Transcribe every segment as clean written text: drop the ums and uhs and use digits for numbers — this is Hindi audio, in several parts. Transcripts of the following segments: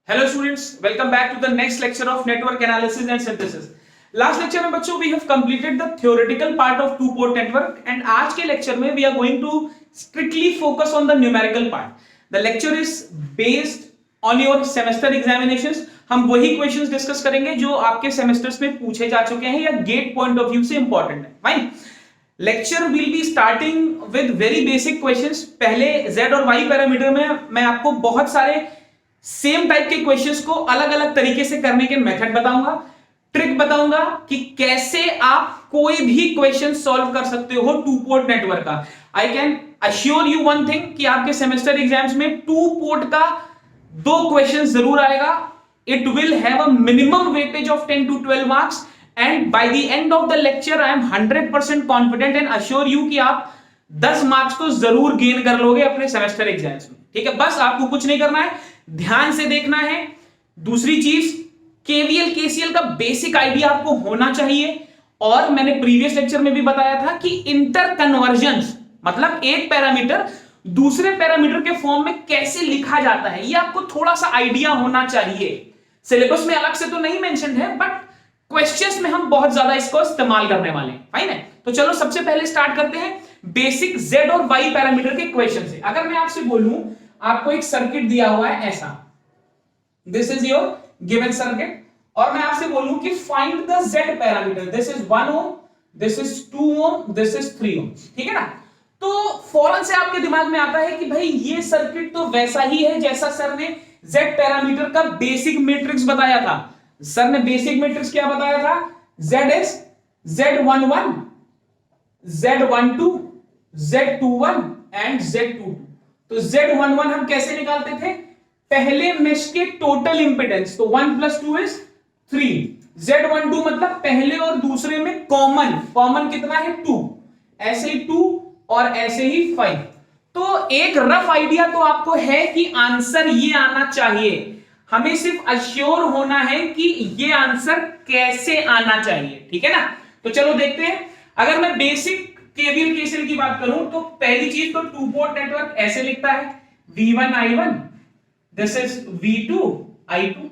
Hello students, welcome back to the next lecture of network analysis and synthesis. Last lecture में बच्चों we have completed the theoretical part of two port network and आज के lecture में we are going to strictly focus on the numerical part. The lecture is based on your semester examinations. हम वही questions discuss करेंगे जो आपके semesters में पूछे जा चुके हैं या gate point of view से important है. Fine. Lecture will be starting with very basic questions. पहले Z और Y पैरामीटर में मैं आपको बहुत सारे सेम टाइप के क्वेश्चंस को अलग अलग तरीके से करने के मेथड बताऊंगा, ट्रिक बताऊंगा कि कैसे आप कोई भी क्वेश्चन सॉल्व कर सकते हो टू पोर्ट नेटवर्क का. I can assure you one thing कि आपके सेमेस्टर एग्जाम्स में टू पोर्ट का 2 क्वेश्चन जरूर आएगा. It will have a minimum weightage of 10 to 12 marks and by the end of the lecture I am 100% confident and assure you कि आप 10 मार्क्स को जरूर गेन कर लोगे अपने सेमेस्टर एग्जाम्स में. ठीक है, बस आपको कुछ नहीं करना है, ध्यान से देखना है. दूसरी चीज, केवीएल केसीएल का बेसिक आइडिया आपको होना चाहिए. और मैंने प्रीवियस लेक्चर में भी बताया था कि इंटर कन्वर्जंस मतलब एक पैरामीटर दूसरे पैरामीटर के फॉर्म में कैसे लिखा जाता है, ये आपको थोड़ा सा आइडिया होना चाहिए. सिलेबस में अलग से तो नहीं मेंशन है, बट क्वेश्चंस में हम बहुत ज्यादा इसको इस्तेमाल करने वाले हैं. फाइन है, तो चलो सबसे पहले स्टार्ट करते हैं बेसिक जेड और वाई पैरामीटर के क्वेश्चन से. अगर मैं आपसे बोलूं, आपको एक सर्किट दिया हुआ है ऐसा, this is your given circuit, और मैं आपसे बोलूं कि find the Z parameter, this is 1 ohm, this is 2 ohm, this is 3 ohm. ठीक है ना, तो फौरन से आपके दिमाग में आता है कि भाई ये सर्किट तो वैसा ही है जैसा सर ने जेड पैरामीटर का बेसिक मैट्रिक्स बताया था. सर ने बेसिक मैट्रिक्स क्या बताया था? Z is Z11, Z12, Z21 and Z22. तो Z11 हम कैसे निकालते थे? पहले मेश के टोटल इंपेडेंस, तो 1 + 2 = 3. Z12 मतलब पहले और दूसरे में कॉमन कितना है? 2. ऐसे ही 2 और ऐसे ही 5. तो एक रफ आइडिया तो आपको है कि आंसर ये आना चाहिए. हमें सिर्फ अश्योर होना है कि ये आंसर कैसे आना चाहिए. ठीक है ना, तो चलो देखते हैं. अगर मैं बेसिक केवीएल केसीएल की बात करूं तो पहली चीज तो टू पोर्ट नेटवर्क ऐसे लिखता है V1 I1, this is V2 I2.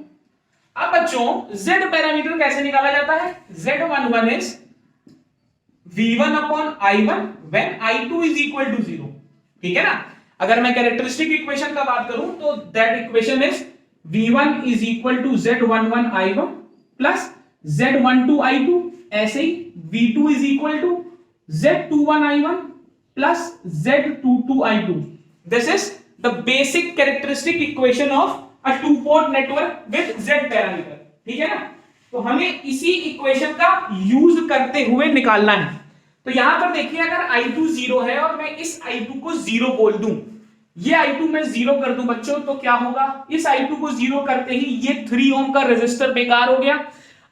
अब बच्चों Z पैरामीटर कैसे निकाला जाता है? Z11 is V1 upon I1 when I2 is equal to 0. ठीक है ना. अगर मैं कैरेक्टरिस्टिक इक्वेशन का बात करूं तो that equation is V1 is equal to Z11 I1 plus Z12 I2. ऐसे ही V2 is equal to Z21 I1 plus Z22 I2. This is the basic characteristic equation of a two-port network with Z parameter. ठीक है ना, तो हमें इसी इक्वेशन का यूज करते हुए निकालना है. तो यहां पर देखिए, अगर I2 0 है और मैं इस I2 को 0 बोल दूं, ये I2 में 0 कर दूं बच्चों, तो क्या होगा? इस I2 को 0 करते ही ये 3 ओम का रेजिस्टर बेकार हो गया.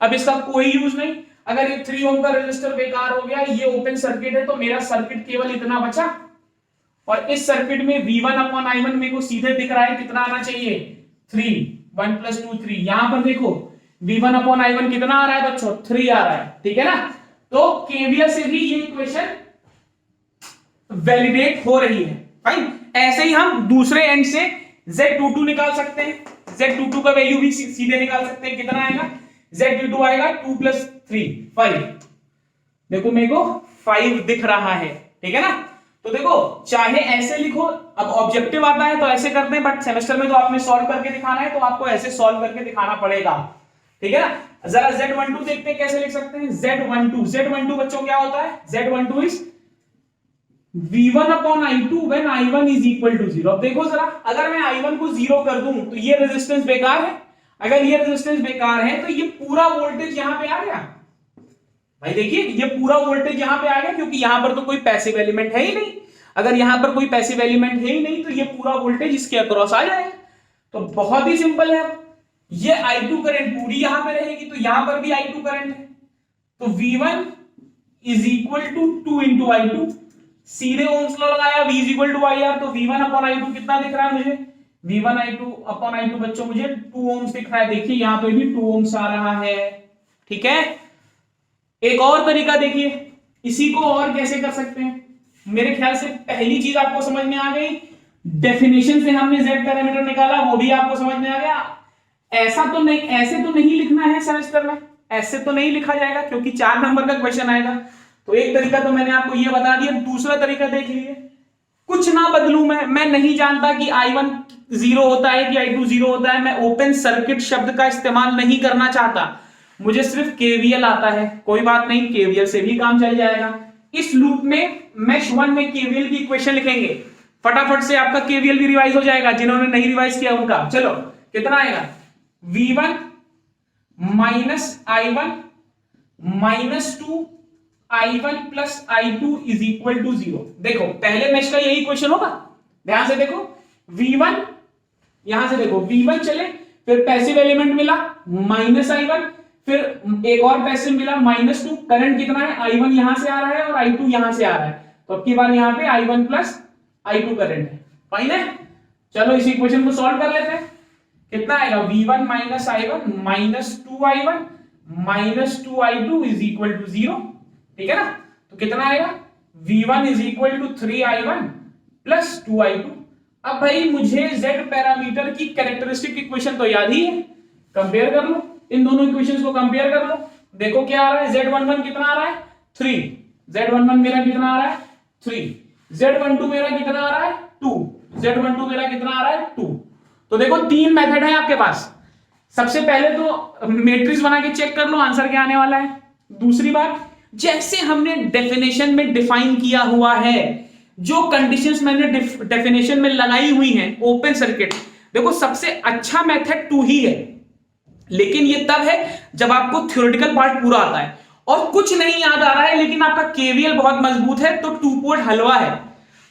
अब इसका कोई यूज नहीं. अगर ये 3 ओम का रेजिस्टर बेकार हो गया, ये ओपन सर्किट है, तो मेरा सर्किट केवल इतना बचा. और इस सर्किट में V1 upon I1 मेरे को सीधे दिख रहा है कितना आना चाहिए? 3. 1 + 2 3. यहां पर देखो V1 upon I1 कितना आ रहा है बच्चों? 3 आ रहा है. ठीक है ना, तो केवीएल से भी ये इक्वेशन वैलिडेट हो रही है. फाइन. ऐसे ही हम दूसरे एंड से Z22 निकाल सकते हैं. Z22 का वैल्यू भी सीधे निकाल सकते हैं. कितना आएगा? Z22 आएगा 2 + 3 5. देखो मेरे को 5 दिख रहा है. ठीक है ना, तो देखो चाहे ऐसे लिखो, अब ऑब्जेक्टिव आता है तो ऐसे करते हैं, बट सेमेस्टर में तो आपने सॉल्व करके दिखाना है, तो आपको ऐसे सॉल्व करके दिखाना पड़ेगा. ठीक है ना. जरा Z12 देखते हैं कैसे लिख सकते हैं. Z12 बच्चों क्या होता है? Z12 is V1 upon I2 when I1 is equal to 0. अब देखो जरा, अगर मैं I1 को 0 कर दूं तो ये रेजिस्टेंस बेकार है. अगर ये रेजिस्टेंस बेकार है तो ये पूरा वोल्टेज यहां पे आ गया. भाई देखिए, ये पूरा वोल्टेज यहां पे आ गया, क्योंकि यहां पर तो कोई पैसिव एलिमेंट है ही नहीं. अगर यहां पर कोई पैसिव एलिमेंट है ही नहीं तो ये पूरा वोल्टेज इसके अक्रॉस आ जाएगा. तो बहुत ही सिंपल है. ये I2 करंट पूरी यहां पे रहेगी, तो यहां पर भी I2 करंट है, तो V1 is equal to 2 into I2. सीधे ओम्स लॉ लगाया, V is equal to IR, तो V1 upon I2 कितना दिख रहा है मुझे? V1 upon I2 बच्चों मुझे 2 ओम्स दिख रहा है. देखिए यहां पे भी 2 ओम्स आ रहा है. ठीक है. एक और तरीका देखिए, इसी को और कैसे कर सकते हैं. मेरे ख्याल से पहली चीज आपको समझ में आ गई, डेफिनेशन से हमने Z पैरामीटर निकाला, वो भी आपको समझ में आ गया. ऐसा तो नहीं, ऐसे तो नहीं लिखना है सेमेस्टर में, ऐसे तो नहीं लिखा जाएगा क्योंकि 4 नंबर का क्वेश्चन आएगा। तो एक तरीका तो मैंने आपको ये बता दिया, दूसरा तरीका देख लीजिए, कुछ ना बदलूं मैं नहीं जानता कि I1 0 होता है कि I2 0 होता है, मैं ओपन सर्किट शब्द का इस्तेमाल नहीं करना चाहता, मुझे सिर्फ केवीएल आता है, कोई बात नहीं, केवीएल से भी काम चल जाएगा। इस लूप में मेश 1 में केवीएल की इक्वेशन लिखेंगे, फटाफट से आपका केवीएल भी रिवाइज हो जाएगा, जिन्होंने नहीं रिवाइज किया उनका। चलो कितना आएगा, V1 minus I1 minus 2 I1 plus I2 is equal to 0। देखो पहले मेश का यही क्वेश्चन होगा, ध्यान से देखो, V1 यहां से देखो, V1 चले, फिर पैसिव एलिमेंट मिला माइनस I1, फिर एक और पैसिव मिला माइनस 2, करंट कितना है, I1 यहां से आ रहा है और I2 यहां से आ रहा है, तो अब की बार यहां पे I1 प्लस I2 करंट है, फाइन है। चलो इस इक्वेशन को सॉल्व कर लेते हैं, कितना आएगा, V1 minus I1 minus 2I1 minus 2I2 is equal to 0, ठीक है ना। तो कितना आएगा, V1 is equal to 3I1 plus 2I2। अब भाई मुझे Z पैरामीटर की कैरेक्टरिस्टिक इक्वेशन तो याद ही है, कंपेयर कर लो, इन दोनों इक्वेशंस को कंपेयर कर लो, देखो क्या आ रहा है, Z11 कितना आ रहा है 3, Z11 मेरा कितना आ रहा है 3, Z12 मेरा कितना आ रहा है 2, Z12 मेरा कितना आ रहा है 2। तो देखो 3 मेथड है आपके पास, सबसे पहले तो मैट्रिक्स बना के चेक कर लो आंसर क्या आने वाला है। दूसरी बात, जैसे हमने डेफिनेशन में डिफाइन किया हुआ है, जो कंडीशंस मैंने डेफिनेशन में लगाई हुई हैं, ओपन सर्किट, देखो सबसे अच्छा मेथड 2 ही है, लेकिन ये तब है जब आपको थ्योरेटिकल पार्ट पूरा आता है और कुछ नहीं याद आ रहा है, लेकिन आपका केवीएल बहुत मजबूत है, तो 2 पोर्ट हलवा है,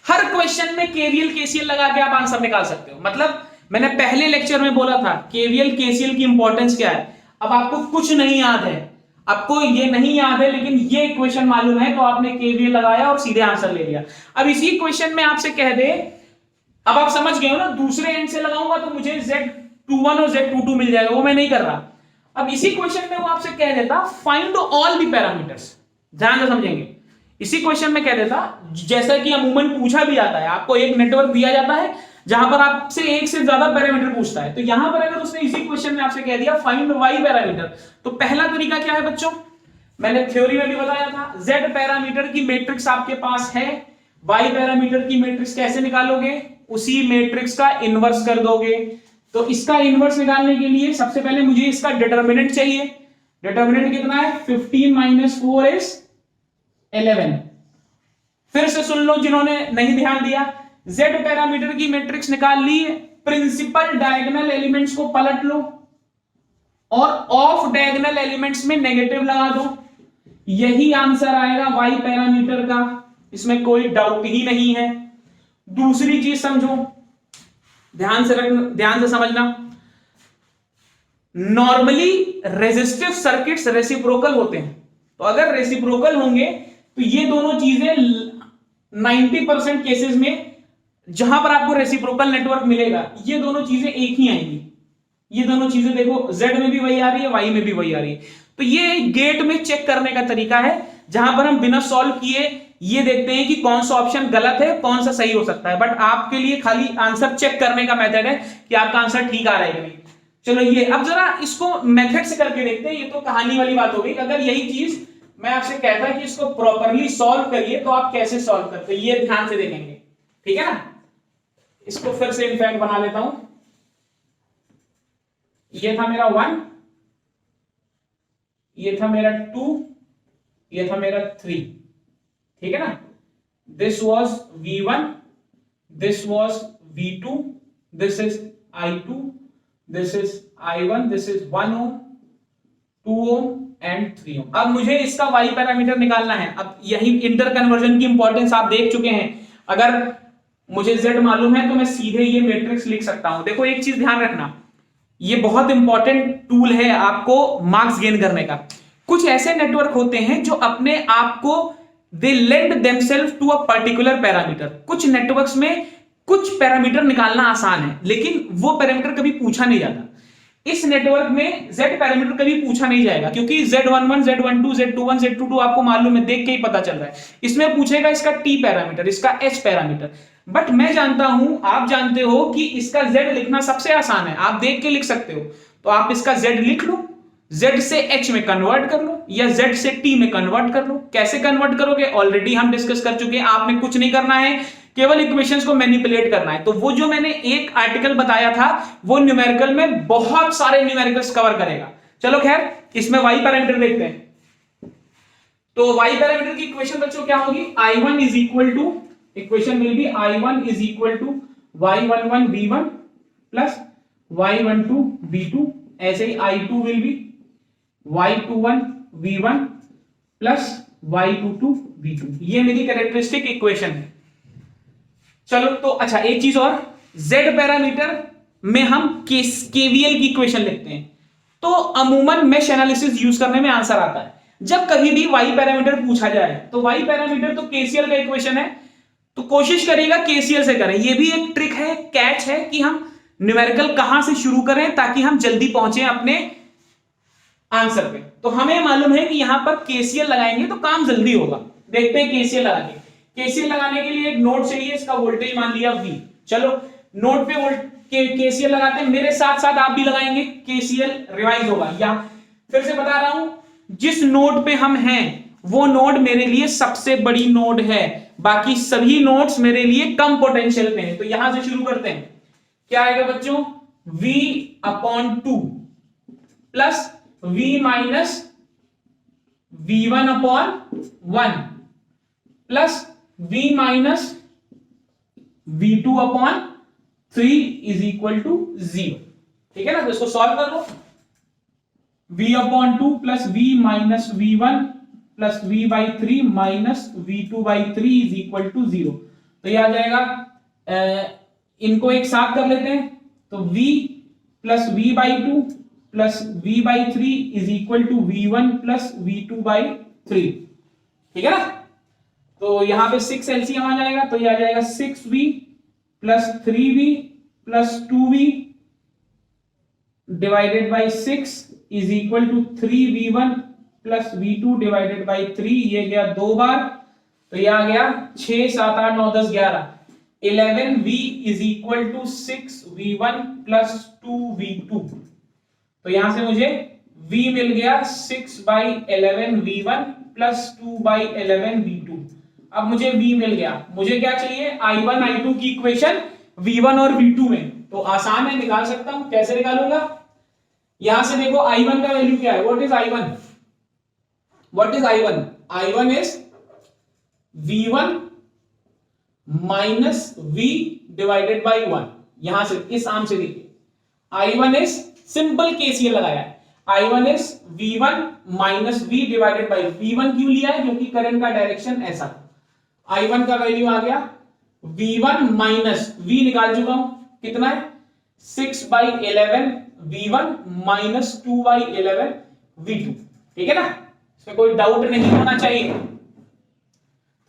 हर क्वेश्चन में केवीएल केसीएल लगा के आप आंसर निकाल सकते हो। मतलब मैंने पहले लेक्चर में बोला था केवीएल केसीएल की इंपॉर्टेंस क्या है। अब आपको कुछ नहीं याद है, आपको ये नहीं याद है, लेकिन ये इक्वेशन मालूम है, तो आपने केवीएल लगाया और सीधे आंसर ले लिया। अब इसी क्वेश्चन में आपसे कह दे, अब आप समझ गए हो ना, दूसरे एंड से लगाऊंगा तो मुझे Z21 और Z22 मिल जाएगा, वो मैं नहीं कर रहा। अब इसी क्वेश्चन में वो आपसे कह देता फाइंड ऑल द पैरामीटर्स, ध्यान से समझेंगे, इसी क्वेश्चन में कह देता, जैसा कि अमूमन पूछा भी जाता है, आपको एक नेटवर्क दिया जाता है जहां पर आपसे एक से ज्यादा पैरामीटर पूछता है, तो यहां पर अगर उसने इसी क्वेश्चन में आपसे कह दिया फाइंड वाई पैरामीटर, तो पहला तरीका क्या है बच्चों, मैंने थ्योरी में भी बताया था, Z पैरामीटर की मैट्रिक्स आपके पास है, Y पैरामीटर की मैट्रिक्स कैसे निकालोगे, उसी मैट्रिक्स का इनवर्स कर दोगे। तो इसका इनवर्स निकालने के लिए सबसे पहले मुझे इसका डिटरमिनेंट चाहिए, डिटरमिनेंट कितना है, 15 माइनस 4 इज 11। फिर से सुन लो जिन्होंने नहीं ध्यान दिया, Z पैरामीटर की मैट्रिक्स निकाल ली, प्रिंसिपल डायगोनल एलिमेंट्स को पलट लो और ऑफ डायगोनल एलिमेंट्स में नेगेटिव लगा दो, यही आंसर आएगा Y पैरामीटर का, इसमें कोई डाउट ही नहीं है। दूसरी चीज समझो, ध्यान से समझना, नॉर्मली रेजिस्टिव सर्किट्स रेसिप्रोकल होते हैं, तो अगर रेसिप्रोकल होंगे तो ये दोनों चीजें 90% केसेस में जहां पर आपको रेसिप्रोकल नेटवर्क मिलेगा, ये दोनों चीजें एक ही आएंगी, ये दोनों चीजें देखो Z में भी वही आ रही है, Y में भी वही आ रही है। तो ये गेट में चेक करने का तरीका है, जहां पर हम बिना सॉल्व किए ये देखते हैं कि कौन सा ऑप्शन गलत है, कौन सा सही हो सकता है, बट आपके लिए खाली आंसर चेक करने का मेथड है कि आपका आंसर ठीक आ रहा है कि नहीं। चलो ये अब जरा इसको मेथड से करके देखते हैं, ये तो कहानी वाली बात हो गई। अगर यही चीज मैं आपसे कहता कि इसको प्रॉपरली सॉल्व करिए, तो आप कैसे सॉल्व करते हैं ये ध्यान से देखेंगे, ठीक है ना। इसको फिर से इनफैक्ट बना लेता हूं, ये था मेरा 1, ये था मेरा 2, ये था मेरा 3, ठीक है ना। This was V1, this was V2, this is I2, this is I1, this is 1 ohm, 2 ohm and 3 ohm। अब मुझे इसका Y पैरामीटर निकालना है। अब यही इंटर कन्वर्जन की इंपॉर्टेंस आप देख चुके हैं, अगर मुझे Z मालूम है तो मैं सीधे ये मैट्रिक्स लिख सकता हूं। देखो एक चीज ध्यान रखना, ये बहुत इंपॉर्टेंट टूल है आपको मार्क्स गेन करने का। कुछ ऐसे नेटवर्क होते हैं जो अपने आप को they lend themselves to a particular parameter. कुछ नेटवर्क्स में कुछ पैरामीटर निकालना आसान है, लेकिन वो पैरामीटर कभी पूछा नहीं जाता। इस नेटवर्क में Z पैरामीटर कभी पूछा नहीं जाएगा, क्योंकि Z11, Z12, Z21, Z22 आपको मालूम है, देख के ही पता चल रहा है। इसमें पूछेगा इसका T पैरामीटर, इसका H पैरामीटर, बट मैं जानता हूं, आप जानते हो कि इसका Z लिखना सबसे आसान है, आप देख के लिख सकते हो। तो आप इसका z लिख लो, z से h में कन्वर्ट कर लो या z से t में कन्वर्ट कर लो। कैसे कन्वर्ट करोगे ऑलरेडी हम डिस्कस कर चुके हैं, आपने कुछ नहीं करना है, केवल इक्वेशंस को मैनिपुलेट करना है। तो वो जो मैंने एक आर्टिकल बताया था वो न्यूमेरिकल में बहुत सारे न्यूमेरिकल्स कवर करेगा। चलो खैर इसमें y पैरामीटर देखते हैं। तो y पैरामीटर की इक्वेशन बच्चों क्या होगी, I1 is equal to, equation will be I1 is equal to y11 v1 plus y12 v2, ऐसे ही I2 will B y21 v1 plus y22 v2। ये मेरी कैरेक्टरिस्टिक इक्वेशन है। चलो तो अच्छा एक चीज और, z पैरामीटर में हम केवीएल की इक्वेशन लिखते हैं तो अमूमन मेश एनालिसिस यूज करने में आंसर आता है। जब कभी भी y पैरामीटर पूछा जाए तो y पैरामीटर तो केसीएल का इक्वेशन है, तो कोशिश करिएगा केसीएल से करें। ये भी एक ट्रिक है, कैच है कि हम न्यूमेरिकल कहां से शुरू करें ताकि हम जल्दी पहुंचे अपने आंसर पे। तो हमें मालूम है कि यहां पर केसीएल लगाएंगे तो काम जल्दी होगा। देखते हैं केसीएल लगा के। केसीएल लगाने के लिए एक नोड चाहिए, इसका वोल्टेज मान लिया V। चलो नोड पे केसीएल लगाते हैं, मेरे साथ साथ आप भी लगाएंगे, केसीएल रिवाइज होगा। या फिर से बता रहा हूं, जिस नोड पे हम हैं वो नोड मेरे लिए सबसे बड़ी नोड है, बाकी सभी नोड्स मेरे लिए कम पोटेंशियल पे हैं। तो यहां से शुरू करते हैं, क्या आएगा बच्चों, V/2 plus V minus V1/1 plus V minus V2/3 is equal to 0। ठीक है ना, तो इसको सॉल्व कर लो। V/2 plus V minus V1 plus V/3 minus V2/3 is equal to 0। तो ये आ जाएगा, इनको एक साथ कर लेते हैं, तो V plus V/2 plus V/3 is equal to V1 plus V2/3। ठीक है ना, तो यहां पे 6 एलसीएम आ जाएगा, तो ये आ जाएगा 6V plus 3V plus 2V divided by 6 is equal to 3V1 plus V2 divided by 3। ये गया 2 बार, तो ये आ गया 6 7 8 9 10 11 11V is equal to 6V1 plus 2V2। तो यहां से मुझे V मिल गया 6/11V1 प्लस 2/11V2। अब मुझे V मिल गया, मुझे क्या चाहिए, I1 I2 की इक्वेशन V1 और V2 में। तो आसान है, निकाल सकता हूं। कैसे निकालूंगा, यहां से देखो I1 का वैल्यू क्या है, what is I1, what is I1, I1 is V1 minus V divided by 1। यहां से इस आम से देखिए, I1 इज सिंपल केसीएल लगाया है, I1 is V1 minus V divided by V1 क्यों लिया है, क्योंकि करंट का डायरेक्शन ऐसा। I1 का वैल्यू आ गया V1 माइनस V निकाल चुका हूं, कितना है 6/11V1 माइनस 2/11V2। ठीक है ना, इसमें कोई डाउट नहीं होना चाहिए।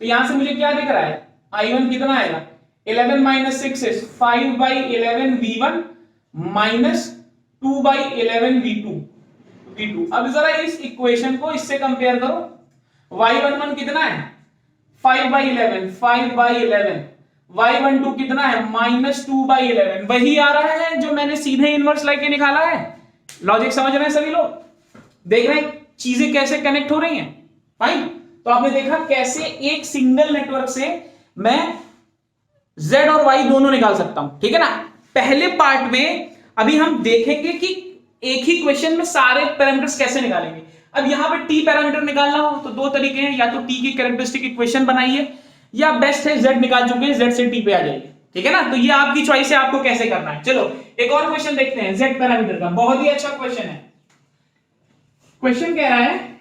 तो यहां से मुझे क्या दिख रहा है, I1 कितना आएगा, 11 minus 6 is 5/11V1 minus 2/11V2। अब जरा इस इक्वेशन को इससे कंपेयर करो, y11 कितना है 5/11, 5/11, y12 कितना है माइनस 2/11। वही आ रहा है जो मैंने सीधे इनवर्स लेके निकाला है। लॉजिक समझ रहे हैं सभी लोग, देख रहे हैं चीजें कैसे कनेक्ट हो रही हैं। फाइन, तो आपने देखा कैसे एक सिंगल नेटवर्क से मैं z और y दोनों निकाल सकता हूं। ठीक है ना, पहले पार्ट में अभी हम देखेंगे कि एक ही क्वेश्चन में सारे पैरामीटर्स कैसे निकालेंगे। अब यहां पे t पैरामीटर निकालना हो तो दो तरीके हैं, या तो t की कैरेक्टरिस्टिक इक्वेशन बनाइए, या बेस्ट है z निकाल चुके हैं, z से t पे आ जाइए। ठीक है ना, तो ये आपकी चॉइस है, आपको कैसे करना है। चलो एक और क्वेश्चन देखते हैं z पैरामीटर का, बहुत ही अच्छा क्वेश्चन है। क्वेश्चन कह रहा है,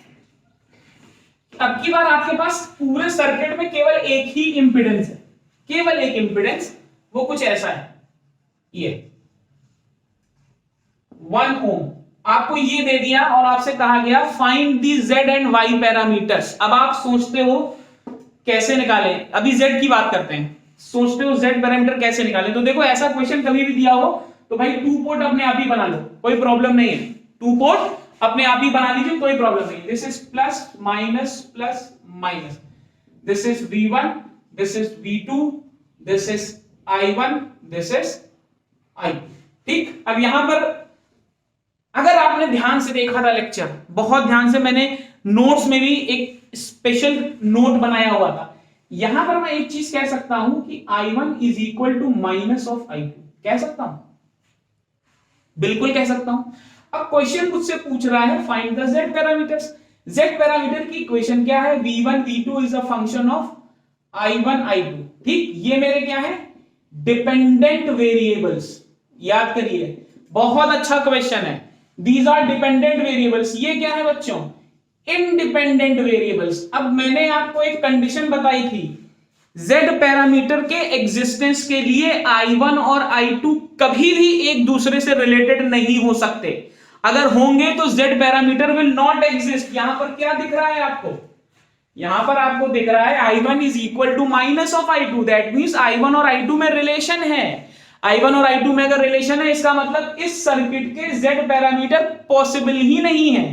अब की बार आपके पास पूरे सर्किट में केवल एक ही इंपीडेंस है, केवल एक इंपीडेंस, वो कुछ ऐसा है, ये 1 ओम। आपको ये दे दिया और आपसे कहा गया find the z and y parameters. अब आप सोचते हो कैसे निकालें, अभी z की बात करते हैं, सोचते हो z पैरामीटर कैसे निकालें। तो देखो ऐसा क्वेश्चन कभी भी दिया हो तो भाई 2 पोर्ट अपने आप ही बना लो, कोई प्रॉब्लम नहीं है, 2 पोर्ट अपने आप ही बना लीजिए, कोई प्रॉब्लम नहीं। This is plus minus plus minus, this is V1, this is V2, this is I1, this is I। ठीक, अब यहां पर अगर आपने ध्यान से देखा था लेक्चर, बहुत ध्यान से, मैंने नोट्स में भी एक स्पेशल नोट बनाया हुआ था, यहां पर मैं एक चीज कह सकता हूं कि I1 is equal to minus of I2, कह सकता हूं, बिल्कुल कह सकता हूं। अब क्वेश्चन मुझसे पूछ रहा है find the Z parameters. Z parameter की इक्वेशन क्या है? V1 V2 is a function of I1 I2। ठीक, ये मेरे क्या है? Dependent variables. याद करिए, बहुत अच्छा क्वेश्चन है। These are dependent variables. ये क्या है बच्चों? Independent variables. अब मैंने आपको एक कंडीशन बताई थी, Z पैरामीटर के एग्जिस्टेंस के लिए I1 और I2 कभी भी एक दूसरे से रिलेटेड नहीं हो सकते। अगर होंगे तो Z parameter will not exist. यहां पर क्या दिख रहा है आपको? यहां पर आपको दिख रहा है I1 is equal to minus of I2। That means I1 और I2 में रिलेशन है। I1 और I2 में अगर रिलेशन है, इसका मतलब इस सर्किट के Z पैरामीटर पॉसिबल ही नहीं है।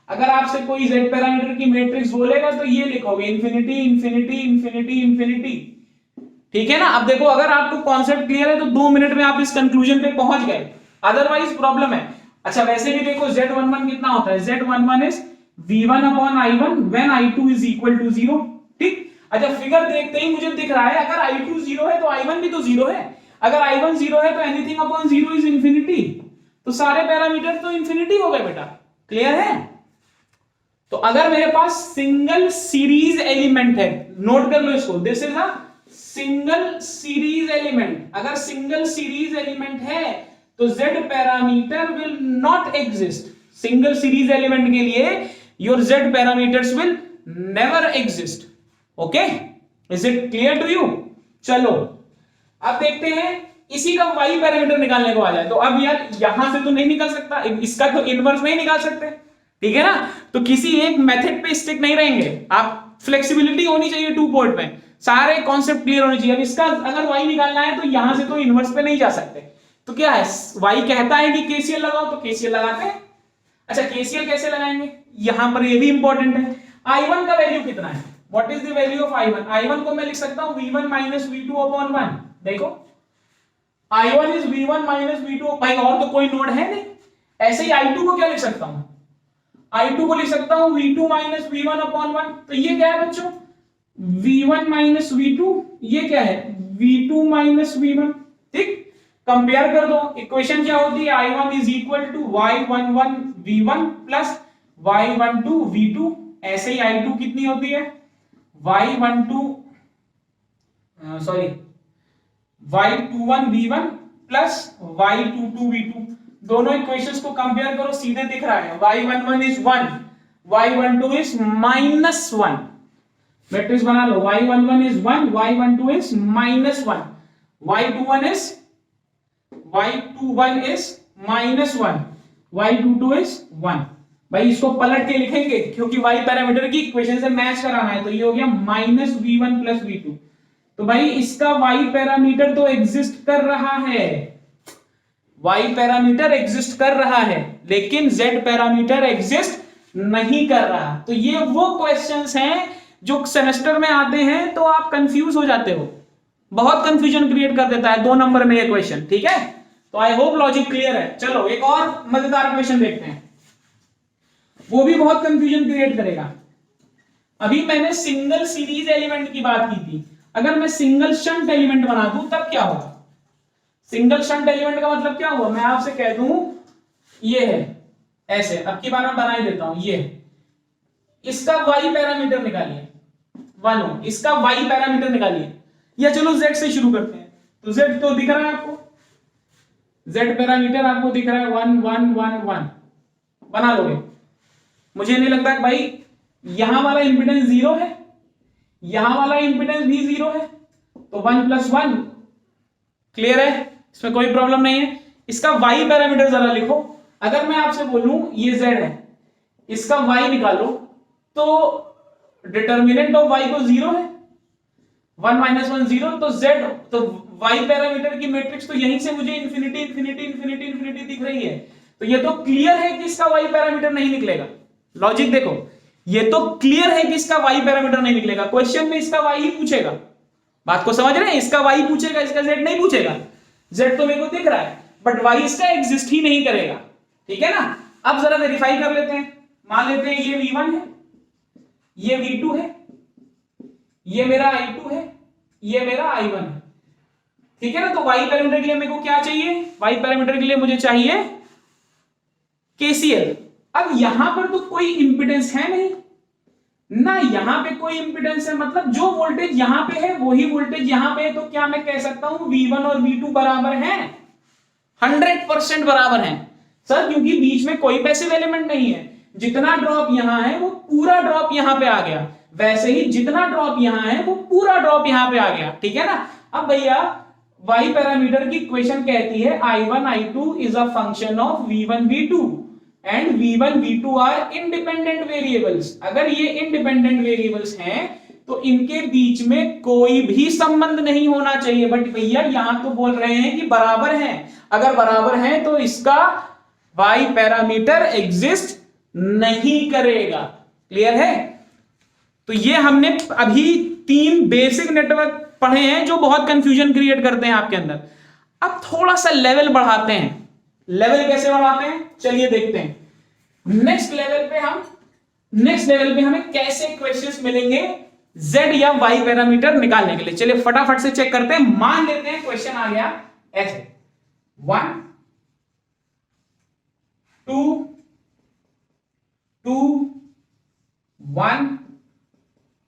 अगर आपसे कोई Z पैरामीटर की मैट्रिक्स बोलेगा तो ये लिखोगे इंफिनिटी इंफिनिटी इंफिनिटी इंफिनिटी। ठीक है ना? अब देखो, अगर आपको कॉन्सेप्ट क्लियर है तो 2 मिनट में आप इस कंक्लूजन पे पहुंच गए, अदरवाइज प्रॉब्लम है। अच्छा, वैसे भी देखो Z11 कितना होता है? Z11 is V1 upon I1 when I2 is equal to 0। ठीक, अच्छा, फिगर देखते ही मुझे दिख रहा है अगर I2 0 है तो I1 भी तो 0 है। अगर I1 0 है तो एनीथिंग अपॉन 0 इज इंफिनिटी। तो सारे पैरामीटर तो इंफिनिटी हो गए बेटा। क्लियर है? तो अगर मेरे पास सिंगल सीरीज एलिमेंट है, नोट कर लो इसको, this is a single series element. अगर सिंगल सीरीज एलिमेंट है तो Z parameter will not exist. Single series element के लिए your Z parameters will never exist. Okay, is it clear to you? चलो अब देखते हैं, इसी का Y पैरामीटर निकालने को आ जाए। तो अब यार यहां से तो नहीं निकल सकता, इसका तो इनवर्स नहीं निकाल सकते। ठीक है ना? तो किसी एक मेथड पे स्टिक नहीं रहेंगे आप, फ्लेक्सिबिलिटी होनी चाहिए 2 पोर्ट में, सारे कॉन्सेप्ट क्लियर होने चाहिए। अब इसका अगर Y निकालना है तो यहां से तो इनवर्स पे नहीं जा सकते। तो क्या है, Y कहता है कि KCL लगाओ तो KCL लगाते हैं। अच्छा, KCL कैसे लगाएंगे? यहां पर ये भी इंपॉर्टेंट है। I1 का वैल्यू कितना है? What is the value of I1? I1 को मैं लिख सकता हूं V1 माइनस V2 अपॉन 1। देखो, I1 is V1 minus V2। भाई और तो कोई नोड है नहीं। ऐसे ही I2 को क्या लिख सकता हूं? I2 को लिख सकता हूं V2 माइनस V1 अपॉन 1। तो ये क्या है बच्चों? V1 minus V2। ये क्या है? V2 minus V1। ठीक, कंपेयर कर दो। इक्वेशन क्या होती है? I1 is equal to Y11 V1 plus Y12 V2। ऐसे ही I2 कितनी होती है? Y21 V1 plus Y22 V2। दोनों इक्वेशंस को कंपेयर करो, सीधे दिख रहा है Y11 is 1, Y12 is minus 1। Matrix बना लो, Y11 is 1, Y12 is minus 1, Y21 is minus 1, Y22 is 1। भाई इसको पलट के लिखेंगे क्योंकि Y पैरामीटर की इक्वेशन से मैच कराना है। तो ये हो गया माइनस V1 प्लस V2। तो भाई इसका Y पैरामीटर तो एग्जिस्ट कर रहा है, Y पैरामीटर एग्जिस्ट कर रहा है, लेकिन Z पैरामीटर एग्जिस्ट नहीं कर रहा। तो ये वो क्वेश्चंस हैं जो सेमेस्टर में आते हैं तो आप कंफ्यूज हो जाते हो, बहुत कंफ्यूजन क्रिएट कर देता है 2 नंबर में ये क्वेश्चन। ठीक है, तो आई होप लॉजिक क्लियर है। चलो एक और मजेदार क्वेश्चन देखते हैं, वो भी बहुत कंफ्यूजन क्रिएट करेगा। अभी मैंने सिंगल सीरीज एलिमेंट की बात की थी, अगर मैं सिंगल शंट एलिमेंट बना दूं तब क्या होगा? सिंगल शंट एलिमेंट का मतलब क्या हुआ? मैं आपसे कह दूं ये है ऐसे, अब की बार मैं बना ही देता हूं, ये इसका Y पैरामीटर निकालिए 1, इसका Y पैरामीटर निकालिए, या चलो Z से शुरू करते हैं। तो Z तो दिख रहा है आपको, Z पैरामीटर आपको दिख रहा है 1 1 1 1, बना लोगे? मुझे नहीं लगता कि भाई यहां वाला इंपिडेंस 0 है, यहां वाला इंपिडेंस भी 0 है, तो 1 प्लस 1 क्लियर है, इसमें कोई प्रॉब्लम नहीं है। इसका Y पैरामीटर जरा लिखो। अगर मैं आपसे बोलूं ये Z है, इसका Y निकालो, तो डिटर्मिनेंट ऑफ Y तो 0 है, 1 माइनस 1 0, तो Z, तो Y पैरामीटर की मैट्रिक्स तो यहीं से मुझे इंफिनिटी इंफिनिटी इंफिनिटी इंफिनिटी दिख रही है। तो ये तो क्लियर है कि इसका Y पैरामीटर नहीं निकलेगा। लॉजिक देखो, ये तो क्लियर है कि इसका Y पैरामीटर नहीं निकलेगा। क्वेश्चन में इसका Y ही पूछेगा, बात को समझ रहे हैं? इसका Y पूछेगा, इसका Z नहीं पूछेगा। Z तो मेरे को दिख रहा है, बट Y इसका एग्जिस्ट ही नहीं करेगा। ठीक है ना? अब जरा वेरीफाई कर लेते हैं, मान लेते हैं ये V1 है, ये V2 है, ये मेरा I2 है, ये मेरा I1 है, ठीक है ना। तो y पैरामीटर के लिए मेरे को क्या चाहिए, y पैरामीटर के लिए मुझे चाहिए KCL। अब यहां पर तो कोई इंपिडेंस है नहीं ना, यहां पे कोई इंपिडेंस है, मतलब जो वोल्टेज यहां पे है वही वोल्टेज यहां पे है, तो क्या मैं कह सकता हूं V1 और V2 बराबर हैं, 100% बराबर हैं सर, क्योंकि बीच में कोई पैसिव एलिमेंट नहीं है। जितना ड्रॉप यहां है वो पूरा ड्रॉप यहां पे आ गया, वैसे ही जितना ड्रॉप यहां है वो पूरा ड्रॉप यहां पे आ गया, ठीक है ना। अब भैया y पैरामीटर की इक्वेशन कहती है I1 I2 is a function of V1 V2 and V1 V2 are independent variables। अगर ये इंडिपेंडेंट वेरिएबल्स हैं तो इनके बीच में कोई भी संबंध नहीं होना चाहिए, बट भैया यहां तो बोल रहे हैं कि बराबर हैं, अगर बराबर हैं तो इसका y पैरामीटर एग्जिस्ट नहीं करेगा। क्लियर है। तो ये हमने अभी 3 बेसिक नेटवर्क पढ़े हैं जो बहुत कंफ्यूजन क्रिएट करते हैं आपके अंदर। अब थोड़ा सा लेवल बढ़ाते हैं। लेवल कैसे बढ़ाते हैं, चलिए देखते हैं। नेक्स्ट लेवल पे हमें कैसे क्वेश्चंस मिलेंगे z या y पैरामीटर निकालने के लिए। चलिए फटाफट से चेक करते हैं। मान लेते हैं क्वेश्चन आ गया ऐसे 1 2 2 1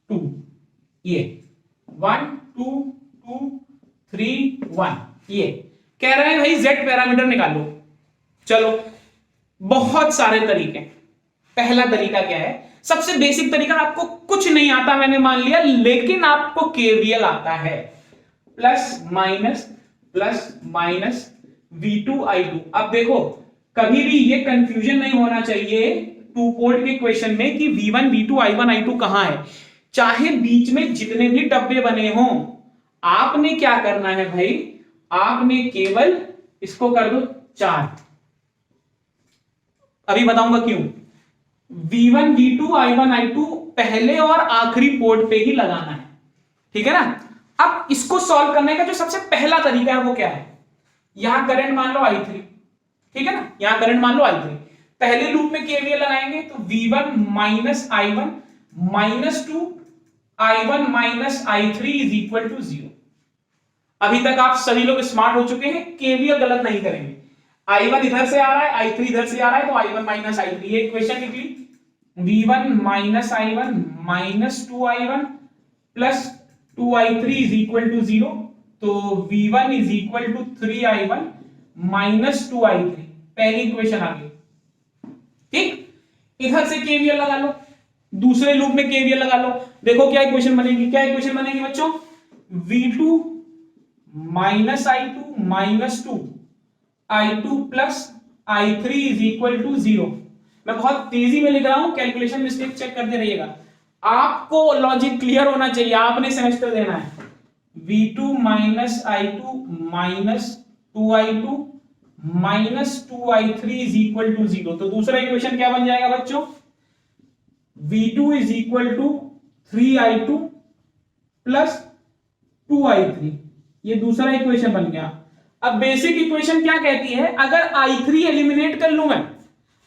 2, ये 1 2 2 3 1, ये कह रहे हैं भाई z पैरामीटर निकालो। चलो बहुत सारे तरीके। पहला तरीका क्या है, सबसे बेसिक तरीका, आपको कुछ नहीं आता मैंने मान लिया, लेकिन आपको केवीएल आता है, प्लस माइनस V2 I2। अब देखो कभी भी ये कंफ्यूजन नहीं होना चाहिए टू पोर्ट के क्वेश्चन में कि V1 V2 I1 I2 कहां है। चाहे बीच में जितने भी डब्बे बने हों, आपने क्या करना है भाई, आपने केवल इसको कर दो 4। अभी बताऊंगा क्यों। V1 V2 I1 I2 पहले और आखिरी पोर्ट पे ही लगाना है, ठीक है ना। अब इसको सॉल्व करने का जो सबसे पहला तरीका है वो क्या है, यहां करंट मान लो I3, ठीक है ना, यहां करंट मान लो I3। पहले लूप में केवीएल लगाएंगे तो V1 minus I1 minus 2 I1 minus I3 is equal to 0। अभी तक आप सभी लोग स्मार्ट हो चुके हैं, केवीएल गलत नहीं करेंगे। I1 इधर से आ रहा है, I3 इधर से आ रहा है, तो I1 माइनस I3, ये इक्वेशन निकली। V1 minus I1 minus 2I1 plus 2I3 is equal to 0, तो V1 is equal to 3I1 minus 2I3, पहली इक्वेशन आ गई। ठीक, इधर से केवीएल लगा लो, दूसरे लूप में केवीएल लगा लो। देखो क्या इक्वेशन बनेगी, क्या इक्वेशन बनेगी बच्चों, V2 minus I2 minus 2 I2 plus I3 is equal to 0। मैं बहुत तेजी में लिख रहा हूं, कैलकुलेशन मिस्टेक चेक करते रहिएगा। आपको लॉजिक क्लियर होना चाहिए, आपने सेमेस्टर देना है। V2 minus I2 minus 2I2 minus 2I3 is equal to 0। तो दूसरा इक्वेशन क्या बन जाएगा बच्चों, V2 is equal to 3I2 plus 2I3, ये दूसरा इक्वेशन बन गया। अब बेसिक इक्वेशन क्या कहती है, अगर I3 एलिमिनेट कर लूं मैं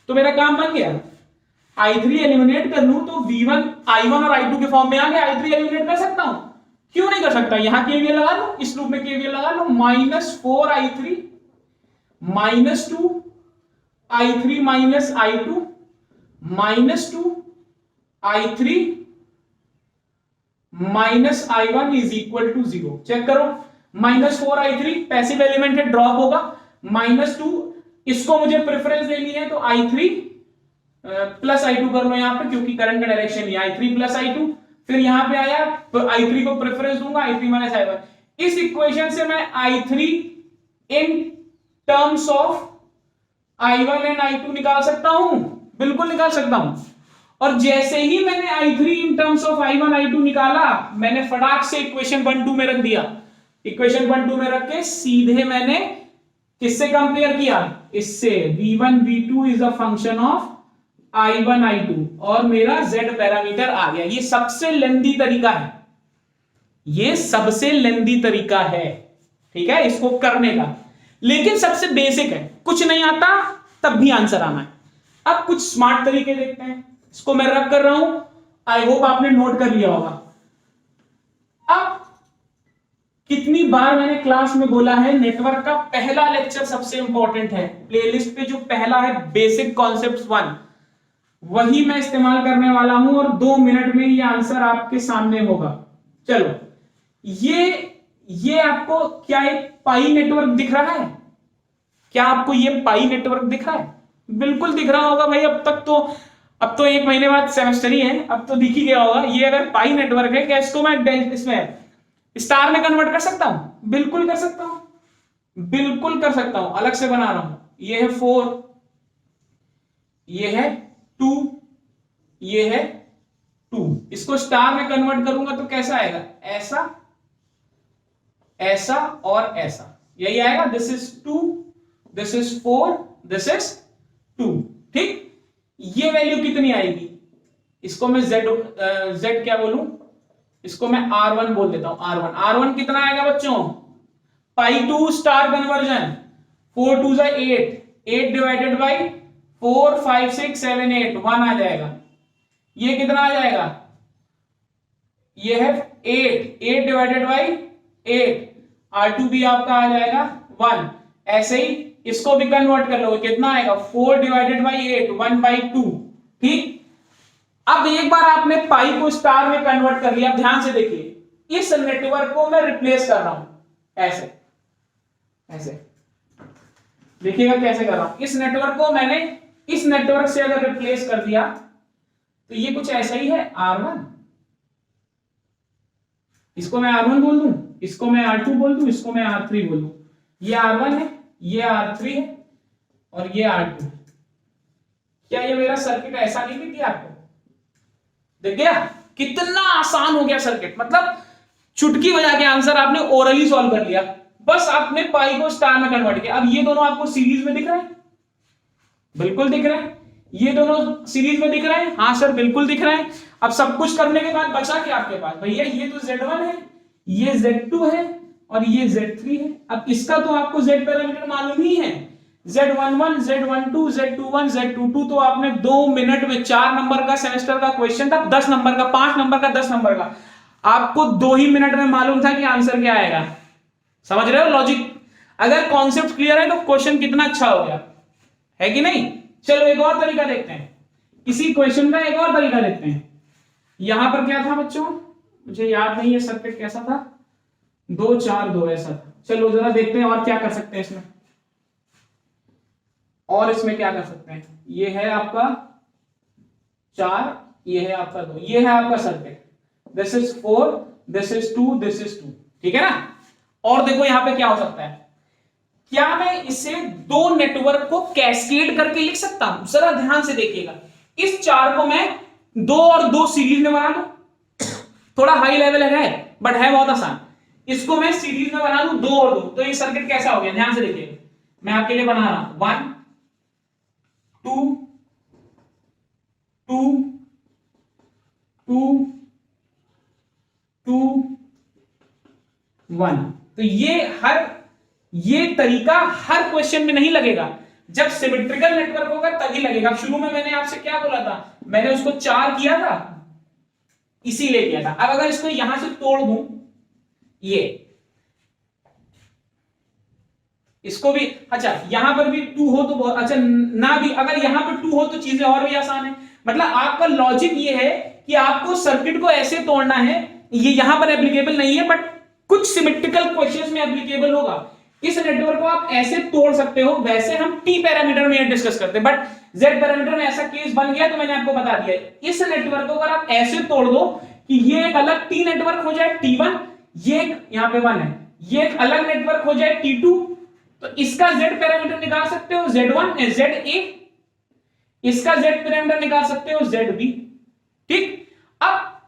तो मेरा काम बन गया। I3 एलिमिनेट कर लूं तो V1 I1 और I2 के फॉर्म में आ गया। I3 एलिमिनेट कर सकता हूं, क्यों नहीं कर सकता, यहां केवीएल लगा लो, इस लूप में केवीएल लगा लो। Minus 4I3 minus 2 I3 minus I2 minus 2 I3 minus I1 is equal to 0। Check करो, माइनस 4I3 पैसिव एलिमेंट है, ड्रॉप होगा। माइनस 2 इसको मुझे प्रेफरेंस देनी है, तो I3 प्लस I2 कर लो यहां पे, क्योंकि करंट का डायरेक्शन है I3 प्लस I2। फिर यहां पे आया तो I3 को प्रेफरेंस दूंगा, I3 माइनस I1। इस इक्वेशन से मैं I3 in terms of I1 and I2 निकाल सकता हूं, बिल्कुल निकाल सकता हूं। और जैसे ही मैंने I3 in terms of I1 I2 निकाला, मैंने फटाक से इक्वेशन 1 2 में रख दिया। इक्वेशन 1 2 में रख के सीधे मैंने किससे कंपेयर किया, इससे। V1 V2 is a function of I1 I2 और मेरा Z पैरामीटर आ गया। ये सबसे लेंदी तरीका है, ये सबसे लेंदी तरीका है, ठीक है, इसको करने का, लेकिन सबसे बेसिक है। कुछ नहीं आता तब भी आंसर आना है। अब कुछ स्मार्ट तरीके देखते हैं, इसको मैं रब कर रहा हूं, आई होप आपने नोट कर लिया होगा। अब कितनी बार मैंने क्लास में बोला है, नेटवर्क का पहला लेक्चर सबसे इंपॉर्टेंट है, प्लेलिस्ट पे जो पहला है बेसिक कॉन्सेप्ट्स 1, वही मैं इस्तेमाल करने वाला हूं और 2 मिनट में ये आंसर आपके सामने होगा। चलो, ये आपको क्या एक पाई नेटवर्क दिख रहा है? क्या आपको ये पाई नेटवर्क दिख रहा है? बिल्कुल दिख रहा होगा भाई, अब तो 1 महीने बाद सेमेस्टर ही है, अब तो दिख ही गया होगा। ये अगर पाई नेटवर्क है, क्या इसको मैं इसमें स्टार में कन्वर्ट कर सकता हूं? बिल्कुल कर सकता हूं, बिल्कुल कर सकता हूं। अलग से बना रहा हूं, ये है 4, ये है 2, ये है 2। इसको स्टार में कन्वर्ट करूंगा तो कैसा आएगा? ऐसा, ऐसा और ऐसा, यही आएगा। This is 2, this is 4, this is 2। ठीक, ये वैल्यू कितनी आएगी? इसको मैं z क्या बोलूं? इसको मैं R1 बोल देता हूं। R1 कितना आएगा बच्चों? पाई 2 स्टार कन्वर्जन, 4 2 जा 8, 8 डिवाइडेड बाई 4 5 6 7 8, 1 आ जाएगा। ये कितना आ जाएगा? ये है 8 डिवाइडेड बाई 8, R2 भी आपका आ जाएगा 1। ऐसे ही इसको भी कन्वर्ट कर लो, कितना आएगा? 4 डिवाइडेड बाई 8, 1/2। ठीक, अब एक बार आपने पाई को स्टार में कन्वर्ट कर लिया, ध्यान से देखिए, इस नेटवर्क को मैं रिप्लेस कर रहा हूं, ऐसे ऐसे देखिएगा कैसे कर रहा हूं। इस नेटवर्क को मैंने इस नेटवर्क से अगर रिप्लेस कर दिया तो ये कुछ ऐसा ही है, R1। इसको मैं R1 बोल दूं, इसको मैं R2 बोल दूं, इसको मैं R3 बोल दूं। ये R1 है, ये R3 है और ये R2। क्या ये मेरा सर्किट ऐसा नहीं दिख गया आपको? देख गया कितना आसान हो गया सर्किट, मतलब चुटकी बजा के आंसर आपने ओरली सॉल्व कर लिया, बस आपने पाई को स्टार में कन्वर्ट किया। अब ये दोनों आपको सीरीज में दिख रहे हैं? बिल्कुल दिख रहे हैं। ये दोनों सीरीज में दिख रहे हैं? हाँ सर बिल्कुल दिख रहे हैं। अब सब कुछ करने के बाद बचा क्या आपके पास? भैया ये तो Z1 है, ये Z2 है और ये Z3 है। अब इसका तो आपको Z पैरामीटर मालूम ही है, Z11, Z12, Z21, Z22। तो आपने 2 मिनट में 4 नंबर का सेमेस्टर का क्वेश्चन था, 10 नंबर का, 5 नंबर का, 10 नंबर का, आपको 2 ही मिनट में मालूम था कि आंसर क्या आएगा। समझ रहे हो लॉजिक? अगर कॉन्सेप्ट क्लियर है तो क्वेश्चन कितना अच्छा हो गया, है कि नहीं? चलो एक और तरीका देखते हैं, इसी क्वेश्चन का एक और तरीका देखते हैं। यहां पर क्या था बच्चों, मुझे याद नहीं है सर्किट कैसा था, 2 4 2 ऐसा था। चलो जरा देखते हैं और क्या कर सकते हैं इसमें, और इसमें क्या कर सकते हैं। ये है आपका 4, ये है आपका 2, ये है आपका circuit. This is 4, this is 2, this is 2। ठीक है ना? और देखो यहां पे क्या हो सकता है, क्या मैं इसे 2 नेटवर्क को कैस्केड करके लिख सकता हूं? जरा ध्यान से देखिएगा, इस 4 को मैं 2 और 2 सीरीज में बना दूं। थोड़ा हाई लेवल है बट है बहुत आसान। इसको मैं सीरीज में बना दूं 2 और 2, तो ये सर्किट कैसा हो गया? ध्यान से देखिएगा, मैं आपके लिए बना रहा हूं 1 2 2 2 2 1। तो ये तरीका हर क्वेश्चन में नहीं लगेगा, जब सिमेट्रिकल नेटवर्क होगा तभी लगेगा। शुरू में मैंने आपसे क्या बोला था, मैंने उसको 4 किया था, इसीलिए किया था। अब अगर इसको यहां से तोड़ दूं, ये इसको भी, अच्छा यहां पर भी 2 हो तो बहुत अच्छा, ना भी अगर यहां पर 2 हो तो चीजें और भी आसान है। मतलब आपका लॉजिक ये है कि आपको सर्किट को ऐसे तोड़ना है, ये यहां पर एप्लीकेबल नहीं है बट कुछ सिमेट्रिकल क्वेश्चंस में एप्लीकेबल होगा। इस नेटवर्क को आप ऐसे तोड़ सकते हो, वैसे हम टी पैरामीटर में डिस्कस करते हैं, बट जेड पैरामीटर में ऐसा केस बन गया तो मैंने आपको बता दिया। इस नेटवर्क को अगर आप ऐसे तोड़ दो कि ये एक अलग टी नेटवर्क हो जाए T1, ये यहां पे 1 है, ये एक अलग नेटवर्क हो जाए T2, तो इसका जेड पैरामीटर निकाल सकते हो Z1 ZA, इसका जेड पैरामीटर निकाल सकते हो ZB। ठीक, अब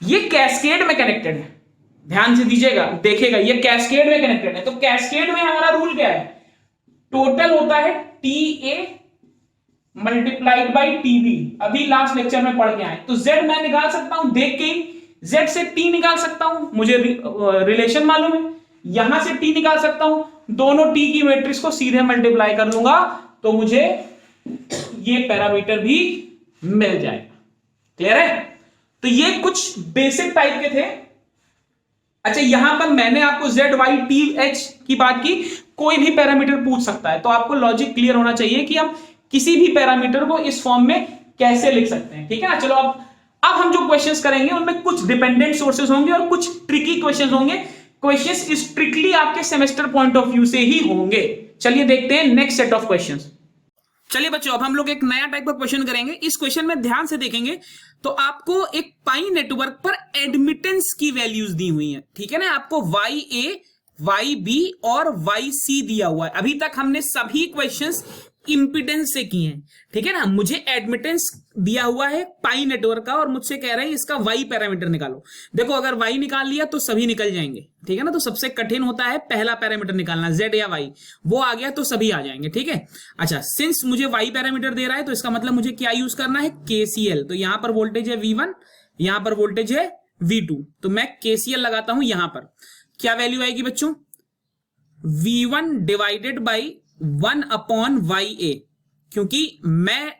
ये कैस्केड में कनेक्टेड है, ध्यान से दीजिएगा, देखिएगा ये कैस्केड में कनेक्टेड है। तो कैस्केड में हमारा रूल क्या है, टोटल होता है TA मल्टीप्लाइड बाई TB। अभी लास्ट लेक्चर में पढ़ के आए, तो Z मैं निकाल सकता हूं देख के ही, Z से T निकाल सकता हूं, मुझे रिलेशन मालूम है, यहां से T निकाल सकता हूं, दोनों T की मैट्रिक्स को सीधे मल्टीप्लाई कर दूंगा तो मुझे ये पैरामीटर भी मिल जाएगा। क्लियर है? तो ये कुछ बेसिक टाइप के थे। अच्छा, यहां पर मैंने आपको Z, Y, T, H की बात की, कोई भी पैरामीटर पूछ सकता है, तो आपको लॉजिक क्लियर होना चाहिए कि हम किसी भी पैरामीटर को इस फॉर्म में कैसे लिख सकते हैं। ठीक है ना? चलो अब हम जो क्वेश्चंस करेंगे उनमें कुछ डिपेंडेंट सोर्सेस होंगे और कुछ ट्रिकी क्वेश्चंस होंगे। क्वेश्चंस स्ट्रिक्टली आपके सेमेस्टर पॉइंट ऑफ व्यू से ही होंगे। चलिए देखते हैं नेक्स्ट सेट ऑफ क्वेश्चंस। चलिए बच्चों, अब हम लोग एक नया टाइप का क्वेश्चन करेंगे। इस क्वेश्चन में ध्यान से देखेंगे तो आपको एक पाई नेटवर्क पर एडमिटेंस की वैल्यूज दी हुई है। ठीक है ना? आपको YA, YB और YC दिया हुआ है। अभी तक हमने सभी क्वेश्चंस इंपिडेंस से किए हैं। ठीक है ना? मुझे एडमिटेंस दिया हुआ है पाई नेटवर्क का और मुझसे कह रहे हैं इसका Y पैरामीटर निकालो। देखो, अगर Y निकाल लिया तो सभी निकल जाएंगे। ठीक है ना? तो सबसे कठिन होता है पहला पैरामीटर निकालना, Z या Y। वो आ गया तो सभी आ जाएंगे। ठीक है? अच्छा, सिंस मुझे Y पैरामीटर दे रहा है तो इसका मतलब मुझे क्या यूज करना है? KCL। तो यहां पर वोल्टेज है V1, यहां पर वोल्टेज है V2, तो मैं KCL लगाता हूं। यहां पर क्या वैल्यू आएगी बच्चों? V1 divided by 1 upon YA, क्योंकि मैं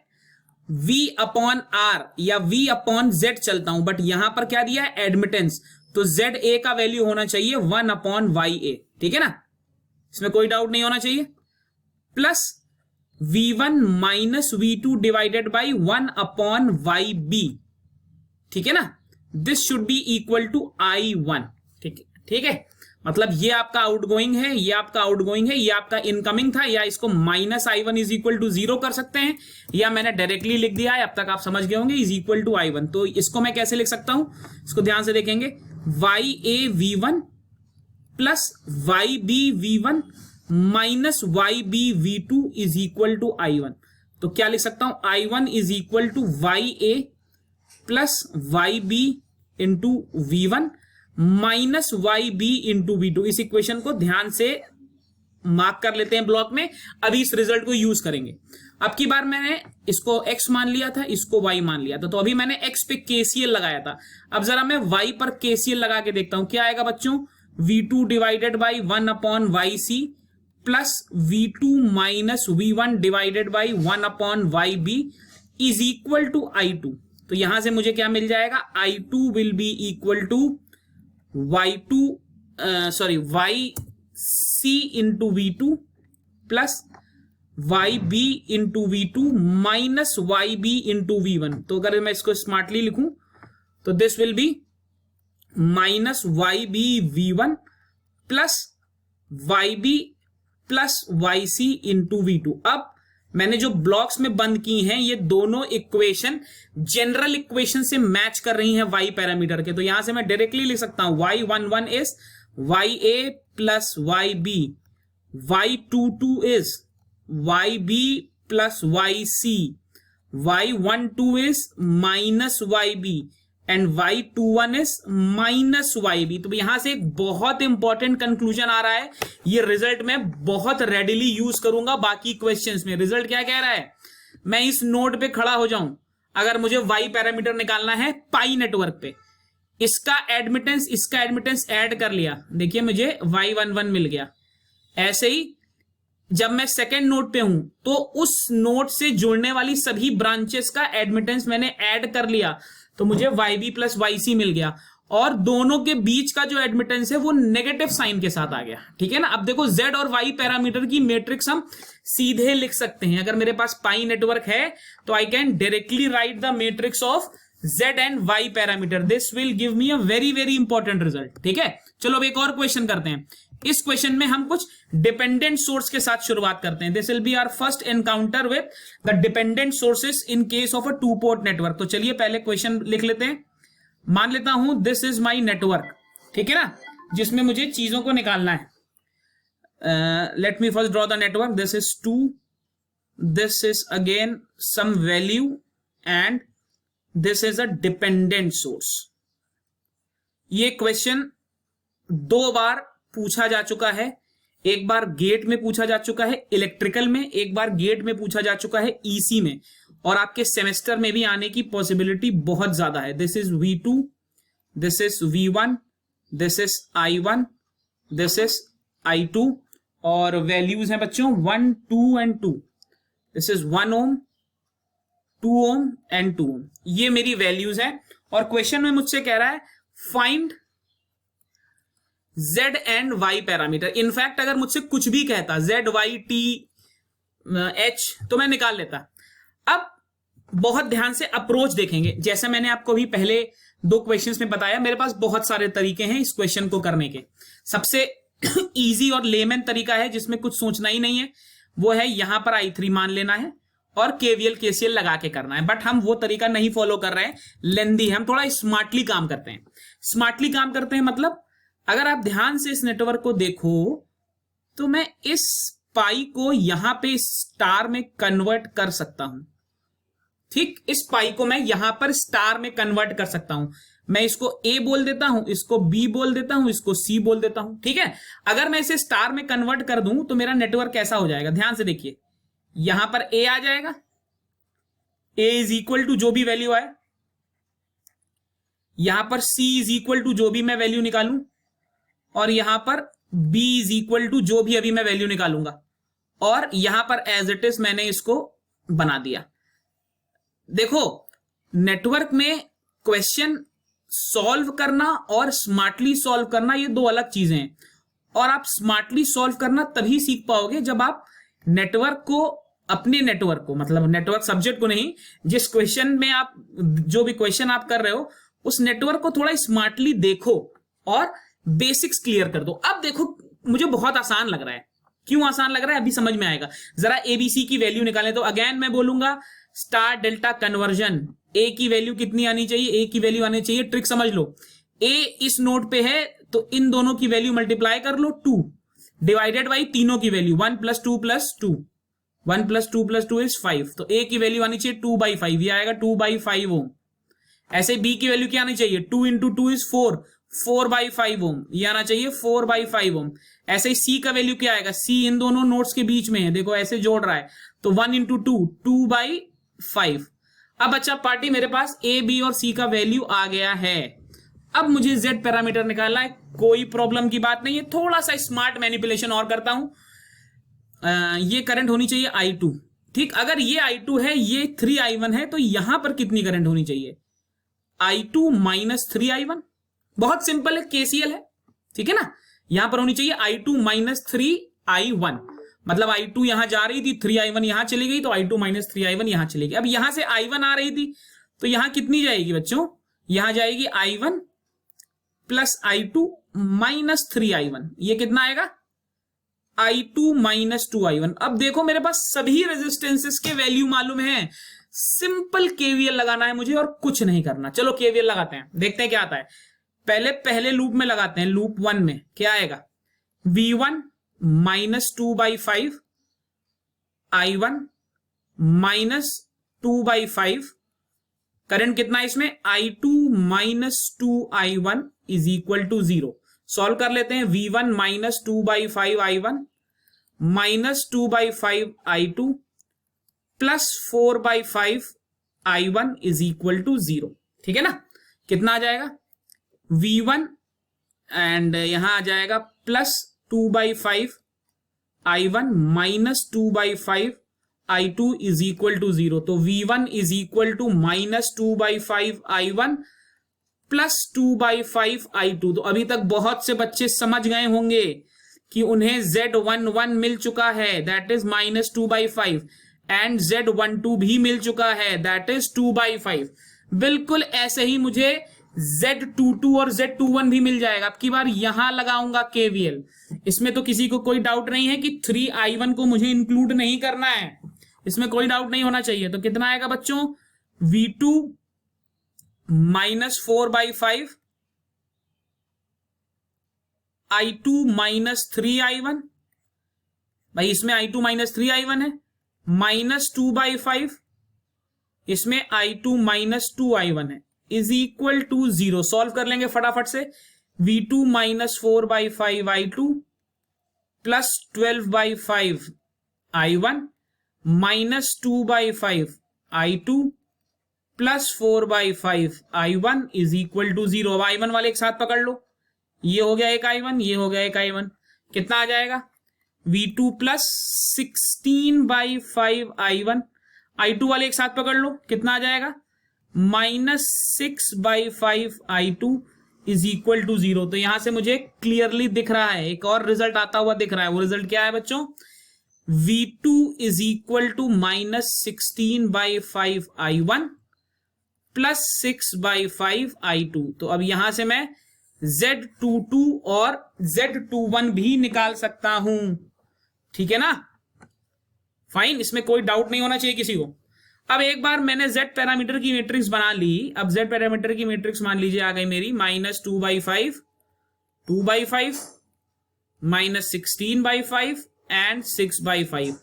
V अपॉन R या V अपॉन Z चलता हूं, बट यहां पर क्या दिया है? एडमिटेंस। तो ZA का वैल्यू होना चाहिए 1 अपॉन YA। ठीक है ना? इसमें कोई डाउट नहीं होना चाहिए। Plus V1 minus V2 divided by 1 upon YB। ठीक है ना? This should be equal to I1। ठीक है? ठीक है, मतलब ये आपका आउटगोइंग है, ये आपका आउटगोइंग है, ये आपका इनकमिंग था, या इसको minus I1 is equal to 0 कर सकते हैं, या मैंने डायरेक्टली लिख दिया है, अब तक आप समझ गए होंगे, इज इक्वल टू I1। तो इसको मैं कैसे लिख सकता हूं? इसको ध्यान से देखेंगे। YA V1 plus YB V1 minus YB V2 is equal to I1। तो क्या लिख सकता हूं? I1 is equal to YA plus YB into V1 minus YB into V2। इस इक्वेशन को ध्यान से मार्क कर लेते हैं ब्लॉक में। अभी इस रिजल्ट को यूज करेंगे। अब की बार मैंने इसको x मान लिया था, इसको y मान लिया था, तो अभी मैंने x पे KCL लगाया था। अब जरा मैं y पर KCL लगा के देखता हूं क्या आएगा बच्चों। V2 divided by 1 upon YC plus V2 minus V1 divided by 1 upon YB is equal to I2। तो यहां से मुझे क्या मिल जाएगा? I2 will be equal to YC into V2 plus YB into V2 minus YB into V1। तो अगर मैं इसको स्मार्टली लिखूं तो this will be minus YB V1 plus YB plus YC into V2। अब मैंने जो ब्लॉक्स में बंद की हैं ये दोनों इक्वेशन जनरल इक्वेशन से मैच कर रही हैं Y पैरामीटर के। तो यहां से मैं डायरेक्टली लिख सकता हूं Y11 is YA plus YB, Y22 is YB plus YC, Y12 is minus YB and Y21 is minus YB। तो यहां से एक बहुत इंपॉर्टेंट कंक्लूजन आ रहा है, ये रिजल्ट में बहुत रेडिली यूज करूंगा बाकी क्वेश्चंस में। रिजल्ट क्या कह रहा है? मैं इस नोड पे खड़ा हो जाऊं, अगर मुझे Y पैरामीटर निकालना है पाई नेटवर्क पे, इसका एडमिटेंस ऐड कर लिया, देखिए मुझे Y11 मिल गया। ऐसे ही जब मैं सेकेंड नोड पे हूं तो उस नोड से जुड़ने वाली सभी ब्रांचेस का एडमिटेंस मैंने ऐड कर लिया, तो मुझे YB प्लस YC मिल गया, और दोनों के बीच का जो एडमिटेंस है वो नेगेटिव साइन के साथ आ गया। ठीक है ना? अब देखो Z और Y पैरामीटर की मैट्रिक्स हम सीधे लिख सकते हैं। अगर मेरे पास पाई नेटवर्क है तो I can directly right the matrix of Z and Y parameter. This will give me a very very important result. ठीक है, चलो अब एक और क्वेश्चन करते हैं। इस क्वेश्चन में हम कुछ डिपेंडेंट सोर्स के साथ शुरुआत करते हैं। This will be our first encounter with the dependent sources in case of a two port network. तो चलिए पहले क्वेश्चन लिख लेते हैं। मान लेता हूं दिस इज माई नेटवर्क, ठीक है ना, जिसमें मुझे चीजों को निकालना है। Let me first draw the network. This is 2, this is again some value and this is a dependent source. ये क्वेश्चन 2 बार पूछा जा चुका है। एक बार गेट में पूछा जा चुका है इलेक्ट्रिकल में, एक बार गेट में पूछा जा चुका है ईसी में, और आपके सेमेस्टर में भी आने की पॉसिबिलिटी बहुत ज्यादा है। This is V2, this is V1, this is I1, this is I2, और वैल्यूज हैं बच्चों 1, 2 and 2। This is 1 ohm, 2 ohm and 2 ohm. ये मेरी वैल्यूज है और क्वेश्चन में मुझसे कह रहा है find Z and Y parameter. In fact अगर मुझसे कुछ भी कहता Z, Y, T, H तो मैं निकाल लेता। अब बहुत ध्यान से अप्रोच देखेंगे। जैसे मैंने आपको भी पहले 2 क्वेश्चंस में बताया, मेरे पास बहुत सारे तरीके हैं इस क्वेश्चन को करने के। सबसे इजी और लेमन तरीका है जिसमें कुछ सोचना ही नहीं है, वो है यहां पर I3 मान लेना है और KVL KCL लगा के करना है। बट हम वो तरीका नहीं फॉलो कर रहे हैं, लेंदी है। हम थोड़ा स्मार्टली काम करते हैं। स्मार्टली काम करते हैं मतलब अगर आप ध्यान से इस नेटवर्क को देखो तो मैं इस पाई को यहां पे स्टार में कन्वर्ट कर सकता हूं। ठीक, इस पाई को मैं यहां पर स्टार में कन्वर्ट कर सकता हूं। मैं इसको A बोल देता हूं, इसको B बोल देता हूं, इसको C बोल देता हूं। ठीक है, अगर मैं इसे स्टार में कन्वर्ट कर दूं तो मेरा नेटवर्क कैसा हो जाएगा, ध्यान से देखिए। यहां पर A आ जाएगा, A इज इक्वल टू जो भी वैल्यू आए, यहां पर C इज इक्वल टू जो भी मैं वैल्यू निकालूं, और यहां पर B इज इक्वल टू जो भी अभी मैं वैल्यू निकालूंगा, और यहां पर एज इट इज मैंने इसको बना दिया। देखो, नेटवर्क में क्वेश्चन सॉल्व करना और स्मार्टली सॉल्व करना ये 2 अलग चीजें हैं। और आप स्मार्टली सॉल्व करना तभी सीख पाओगे जब आप नेटवर्क को, अपने नेटवर्क को, मतलब नेटवर्क सब्जेक्ट को नहीं, जिस क्वेश्चन में आप, जो भी क्वेश्चन आप कर रहे हो उस नेटवर्क को थोड़ा स्मार्टली देखो और बेसिक्स क्लियर कर दो। अब देखो, मुझे बहुत आसान लग रहा है। क्यों आसान लग रहा है अभी समझ में आएगा। जरा एबीसी की वैल्यू निकालें तो अगेन मैं बोलूंगा स्टार डेल्टा कन्वर्जन। ए की वैल्यू कितनी आनी चाहिए, ए की वैल्यू आनी चाहिए, ट्रिक समझ लो। ए इस नोड पे है तो इन दोनों की वैल्यू मल्टीप्लाई कर लो 2 डिवाइडेड बाई तीनों की वैल्यू 1 + 2 + 2, 1 + 2 + 2 इज 5। तो ए की वैल्यू आनी चाहिए 2/5, ये आएगा 2/5 ओम। ऐसे बी की वैल्यू क्या आनी चाहिए, 2 × 2 इज 4, 4/5 ओम, ये आना चाहिए 4/5 ओम। ऐसे ही सी का वैल्यू क्या आएगा, सी इन दोनों नोड्स के बीच में है, देखो ऐसे जोड़ रहा है, तो 1 × 2, 2/5। अब अच्छा पार्टी, मेरे पास ए, बी और सी का वैल्यू आ गया है। अब मुझे जेड पैरामीटर निकालना है, कोई प्रॉब्लम की बात नहीं है। थोड़ा सा स्मार्ट मैनिपुलेशन और करता हूं। ये करंट होनी चाहिए I2। ठीक, अगर ये I2 है, ये 3I1 है, तो यहां पर कितनी करंट होनी चाहिए, I2 - 3I1। बहुत सिंपल है, KCL है। ठीक है ना, यहां पर होनी चाहिए I2 - 3I1। मतलब I2 यहां जा रही थी, 3I1 यहां चली गई, तो I2 - 3I1 यहां चली गई। अब यहां से I1 आ रही थी, तो यहां कितनी जाएगी बच्चों, यहां जाएगी I1 + I2 - 3I1। ये कितना आएगा, I2 - 2I1। अब देखो मेरे पास सभी रेजिस्टेंसेस के वैल्यू मालूम है। सिंपल KVL लगाना है मुझे और कुछ नहीं करना। चलो KVL लगाते हैं, देखते हैं क्या आता है। पहले लूप में लगाते हैं। लूप 1 में क्या आएगा, V1 - 2/5 I1 - 2/5। करंट कितना है इसमें, I2 - 2I1 is equal to 0। Solve कर लेते हैं। V1 - 2/5 I1 - 2/5 I2 + 4/5 I1 is equal to 0। ठीक है ना, कितना आ जाएगा, V1 एंड यहां आ जाएगा +2/5 I1 - 2/5 I2 is equal to 0। तो V1 is equal to -2/5 I1 + 2/5 I2। तो अभी तक बहुत से बच्चे समझ गए होंगे कि उन्हें Z11 मिल चुका है, दैट इज -2/5, एंड Z12 भी मिल चुका है, दैट इज 2/5। बिल्कुल ऐसे ही मुझे Z22 और Z21 भी मिल जाएगा। अब की बार यहां लगाऊंगा KVL। इसमें तो किसी को कोई डाउट नहीं है कि 3I1 को मुझे इंक्लूड नहीं करना है, इसमें कोई डाउट नहीं होना चाहिए। तो कितना आएगा बच्चों, V2 - 4/5 I2 - 3I1। भाई इसमें I2 - 3I1 है, -2/5 इसमें I2 - 2I1 है, इज इक्वल टू 0। सॉल्व कर लेंगे फटाफट से। V2 - 4/5 I2 + 12/5 I1 - 2/5 I2 + 4/5 I1 is equal to 0। अब I1 वाले एक साथ पकड़ लो, ये हो गया एक I1, ये हो गया एक I1। कितना आ जाएगा, V2 प्लस 16/5 I1, I2 वाले एक साथ पकड़ लो, कितना आ जाएगा -6/5 I2 इज इक्वल टू 0। तो यहां से मुझे क्लियरली दिख रहा है, एक और रिजल्ट आता हुआ दिख रहा है। वो रिजल्ट क्या है बच्चों? V2 is equal to -16/5 I1 plus 6/5 I2। तो अब यहां से मैं Z22 और Z21 भी निकाल सकता हूं, ठीक है ना? फाइन, इसमें कोई डाउट नहीं होना चाहिए किसी को। अब एक बार मैंने Z पैरामीटर की मैट्रिक्स बना ली। अब Z पैरामीटर की मैट्रिक्स मान लीजिए आ गई मेरी -2/5, 2/5, -16/5 एंड 6/5।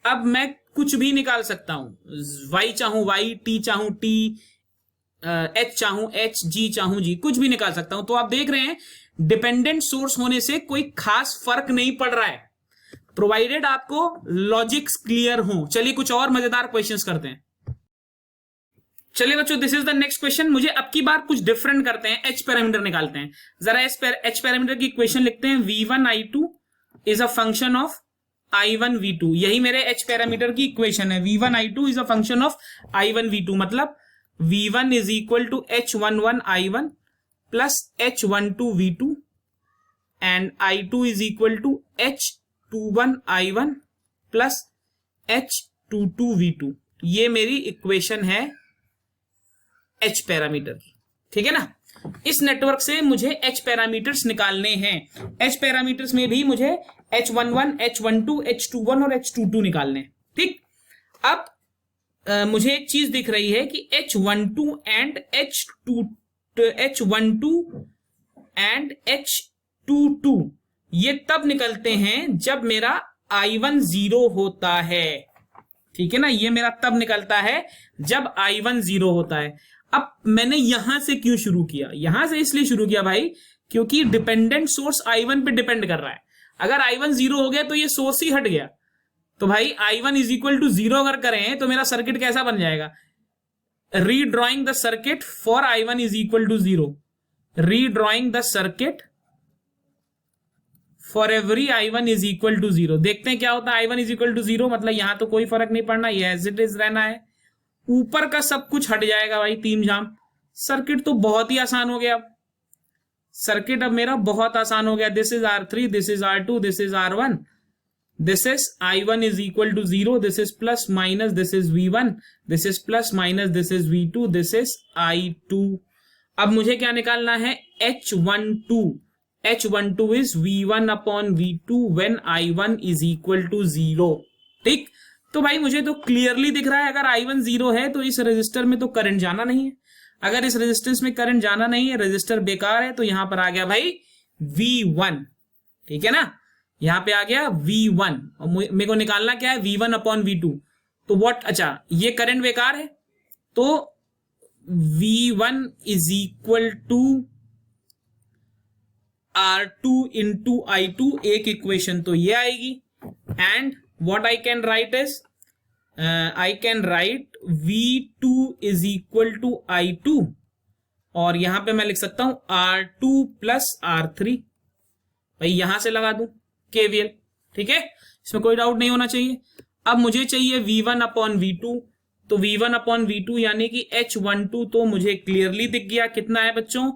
अब मैं कुछ भी निकाल सकता हूं, Y चाहूं Y, T चाहूं T, H चाहूं H, G चाहूं G, कुछ भी निकाल सकता हूं। तो आप देख रहे हैं डिपेंडेंट सोर्स होने से कोई खास फर्क नहीं पड़ रहा है, प्रोवाइडेड आपको लॉजिक्स क्लियर हो। चलिए कुछ और मजेदार क्वेश्चंस करते हैं। चलिए बच्चों, this is the next question. मुझे अब की बार कुछ डिफरेंट करते हैं, एच पैरामीटर निकालते हैं। जरा एच पैरामीटर की इक्वेशन लिखते हैं। V1 I2 is a function of I1 V2। यही मेरे एच पैरामीटर की इक्वेशन है। V1 I2 is a function of I1 V2, मतलब V1 is equal to H11 I1 plus H12 V2 and I2 is equal to H21 I1 plus H22 V2। ये मेरी इक्वेशन है एच पैरामीटर की, ठीक है ना? इस नेटवर्क से मुझे एच पैरामीटर्स निकालने हैं। एच पैरामीटर्स में भी मुझे H11, H12, H21 और H22 निकालने हैं, ठीक? अब मुझे एक चीज दिख रही है कि H12 एंड H22 ये तब निकलते हैं जब मेरा I1 0 होता है, ठीक है ना? ये मेरा तब निकलता है जब I1 0 होता है। अब मैंने यहां से क्यों शुरू किया? यहां से इसलिए शुरू किया भाई क्योंकि डिपेंडेंट सोर्स I1 पे डिपेंड कर रहा है। अगर I1 0 हो गया तो ये सोर्स ही हट गया। तो भाई I1 इज इक्वल टू 0 अगर करें तो मेरा सर्किट कैसा बन जाएगा? Redrawing the circuit for I1 is equal to 0, redrawing the circuit for every I1 is equal to 0। देखते हैं क्या होता है। I1 इज इक्वल टू 0 मतलब यहां तो कोई फर्क नहीं पड़ना, ये एज इट इज रहना है। ऊपर का सब कुछ हट जाएगा भाई, तीन जाम। सर्किट तो बहुत ही आसान हो गया। सर्किट अब मेरा बहुत आसान हो गया। This is R3, this is R2, this is R1, this is I1 is equal to 0, this is plus minus, this is V1, this is plus minus, this is V2, this is I2। अब मुझे क्या निकालना है? H12। H12 is V1/V2 when I1 is equal to 0, ठीक? तो भाई मुझे तो क्लियरली दिख रहा है अगर I1 0 है तो इस रेजिस्टर में तो करंट जाना नहीं है। अगर इस रेजिस्टेंस में करंट जाना नहीं है, रेजिस्टर बेकार है, तो यहां पर आ गया भाई V1, ठीक है ना? यहां पे आ गया V1 और मेरे को निकालना क्या है? V1/V2। तो व्हाट, अच्छा ये करंट बेकार है तो V1 is equal to R2 into I2, एक इक्वेशन तो ये आएगी। And what I can write is I can write V2 is equal to I2 और यहां पे मैं लिख सकता हूं R2 प्लस R3। भाई यहां से लगा दूं KVL, ठीक है? इसमें कोई डाउट नहीं होना चाहिए। अब मुझे चाहिए V1/V2, तो V1/V2 यानी कि H12 तो मुझे क्लियरली दिख गया। कितना है बच्चों?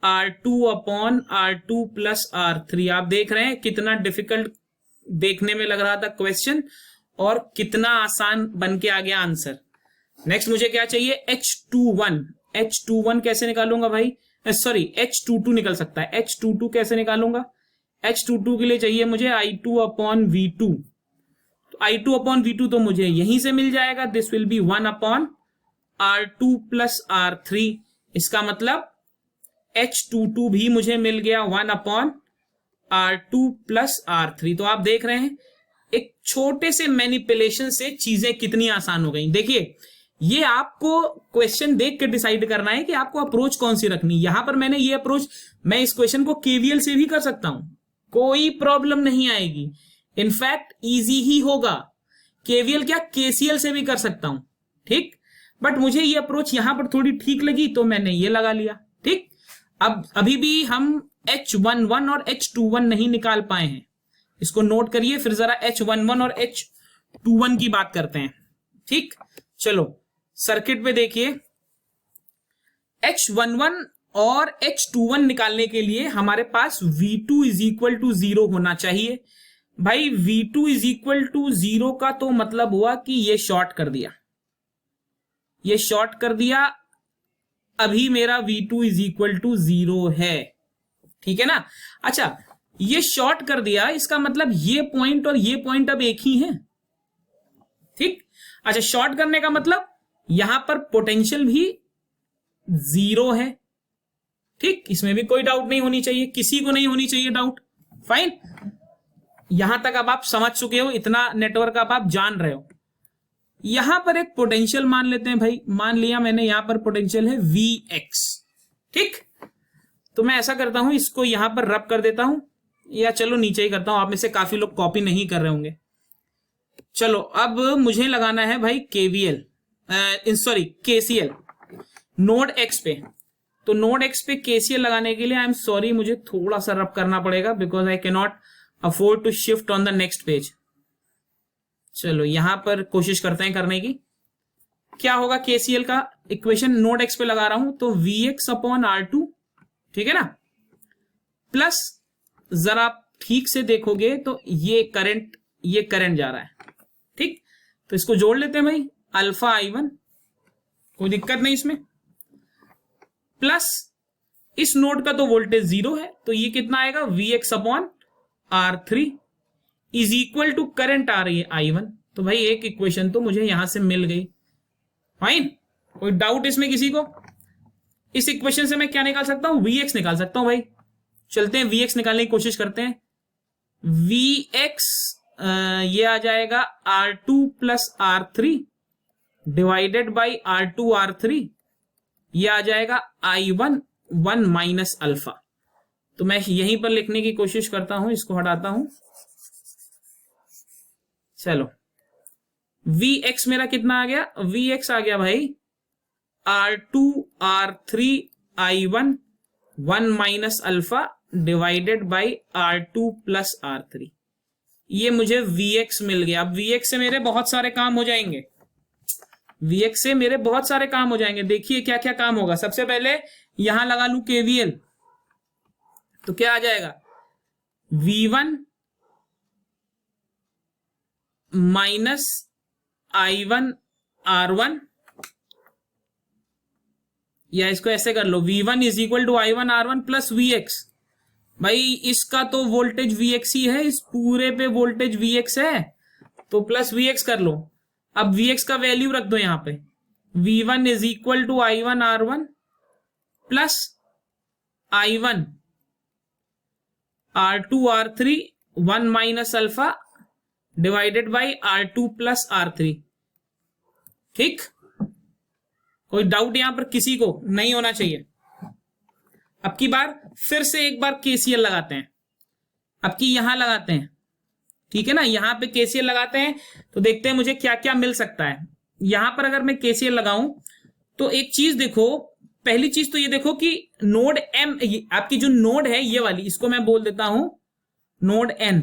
R2/R2 plus R3। आप देख रहे हैं कितना डिफिकल्ट देखने में लग रहा था क्वेश्चन और कितना आसान बन के आ गया आंसर। नेक्स्ट मुझे क्या चाहिए? H21। H21 कैसे निकालूंगा भाई? सॉरी, H22 निकल सकता है। H22 कैसे निकालूंगा? H22 के लिए चाहिए मुझे I2/V2। तो I2/V2 तो मुझे यहीं से मिल जाएगा। This will B 1/R2 plus R3। इसका मतलब H22 भी मुझे मिल गया 1/R2 प्लस R3। तो आप देख रहे हैं एक छोटे से मैनिपुलेशन से चीजें कितनी आसान हो गई। देखिए, ये आपको क्वेश्चन देख के डिसाइड करना है कि आपको अप्रोच कौन सी रखनी। यहां पर मैंने ये अप्रोच, मैं इस क्वेश्चन को KVL से भी कर सकता हूं, कोई प्रॉब्लम नहीं आएगी। इनफैक्ट इजी ही होगा। KVL क्या, KCL से भी कर सकता हूं, ठीक? बट मुझे ये अप्रोच यहां पर थोड़ी ठीक लगी तो मैंने ये लगा लिया, ठीक? अब अभी भी हम H11 और H21 नहीं निकाल पाए हैं, इसको नोट करिए, फिर जरा H11 और H21 की बात करते हैं। ठीक, चलो सर्किट पे देखिए, H11 और H21 निकालने के लिए हमारे पास V2 इज इक्वल टू 0 होना चाहिए। भाई V2 इज इक्वल टू 0 का तो मतलब हुआ कि ये शॉर्ट कर दिया, ये शॉर्ट कर दिया, अभी मेरा V2 इज इक्वल टू 0 है। ठीक है ना। अच्छा, ये शॉर्ट कर दिया, इसका मतलब ये पॉइंट और ये पॉइंट अब एक ही है। ठीक, अच्छा, शॉर्ट करने का मतलब यहां पर पोटेंशियल भी 0 है। ठीक, इसमें भी कोई डाउट नहीं होनी चाहिए, किसी को नहीं होनी चाहिए डाउट। फाइन, यहां तक अब आप समझ चुके हो, इतना नेटवर्क अब आप जान रहे हो। यहां पर एक पोटेंशियल मान लेते हैं भाई, मान लिया मैंने, यहां पर पोटेंशियल है Vx। ठीक, तो मैं ऐसा करता हूं, इसको यहां पर रब कर देता हूं, या चलो नीचे ही करता हूं, आप में से काफी लोग कॉपी नहीं कर रहे होंगे। चलो अब मुझे लगाना है भाई KVL, sorry KCL node X पे। तो नोड X पे KCL लगाने के लिए आई एम सॉरी, मुझे थोड़ा सा रब करना पड़ेगा, because I can not afford to shift on the next page. चलो यहां पर कोशिश करते हैं करने की। क्या होगा KCL का इक्वेशन, नोड X पे लगा रहा हूं, तो Vx अपॉन R2, ठीक है ना, प्लस जरा ठीक से देखोगे तो ये करंट जा रहा है। ठीक, तो इसको जोड़ लेते हैं भाई, अल्फा I1, कोई दिक्कत नहीं इसमें, प्लस इस नोड का तो वोल्टेज 0 है, तो ये कितना आएगा, Vx upon R3 is equal to current आ रही है I1। तो भाई एक इक्वेशन तो मुझे यहां से मिल गई। फाइन, कोई डाउट इसमें किसी को? इस इक्वेशन से मैं क्या निकाल सकता हूं, Vx निकाल सकता हूं भाई। चलते हैं Vx निकालने की कोशिश करते हैं। Vx ये आ जाएगा R2 plus R3 divided by R2 R3, ये आ जाएगा I1 1 माइनस अल्फा। तो मैं यहीं पर लिखने की कोशिश करता हूं, इसको हटाता हूं। चलो Vx मेरा कितना आ गया, Vx आ गया भाई R2 R3 I1 1 minus alpha divided by R2 plus R3। ये मुझे Vx मिल गया। अब Vx से मेरे बहुत सारे काम हो जाएंगे, Vx से मेरे बहुत सारे काम हो जाएंगे। देखिए क्या क्या काम होगा। सबसे पहले यहां लगा लू KVL, तो क्या आ जाएगा, V1 माइनस I1 R1, या इसको ऐसे कर लो, V1 is equal to I1 R1 plus Vx। भाई इसका तो वोल्टेज Vx ही है, इस पूरे पे वोल्टेज Vx है, तो प्लस Vx कर लो। अब Vx का वैल्यू रख दो यहां पे, V1 is equal to I1 R1 plus I1 R2 R3 1 minus alpha divided by R2 plus R3। ठीक, कोई डाउट यहां पर किसी को नहीं होना चाहिए। अब की बार फिर से एक बार KCL लगाते हैं, अब की यहां लगाते हैं, ठीक है ना, यहां पे KCL लगाते हैं तो देखते हैं मुझे क्या क्या मिल सकता है। यहां पर अगर मैं KCL लगाऊं तो एक चीज देखो, पहली चीज तो ये देखो कि नोड M, आपकी जो नोड है ये वाली, इसको मैं बोल देता हूं नोड N।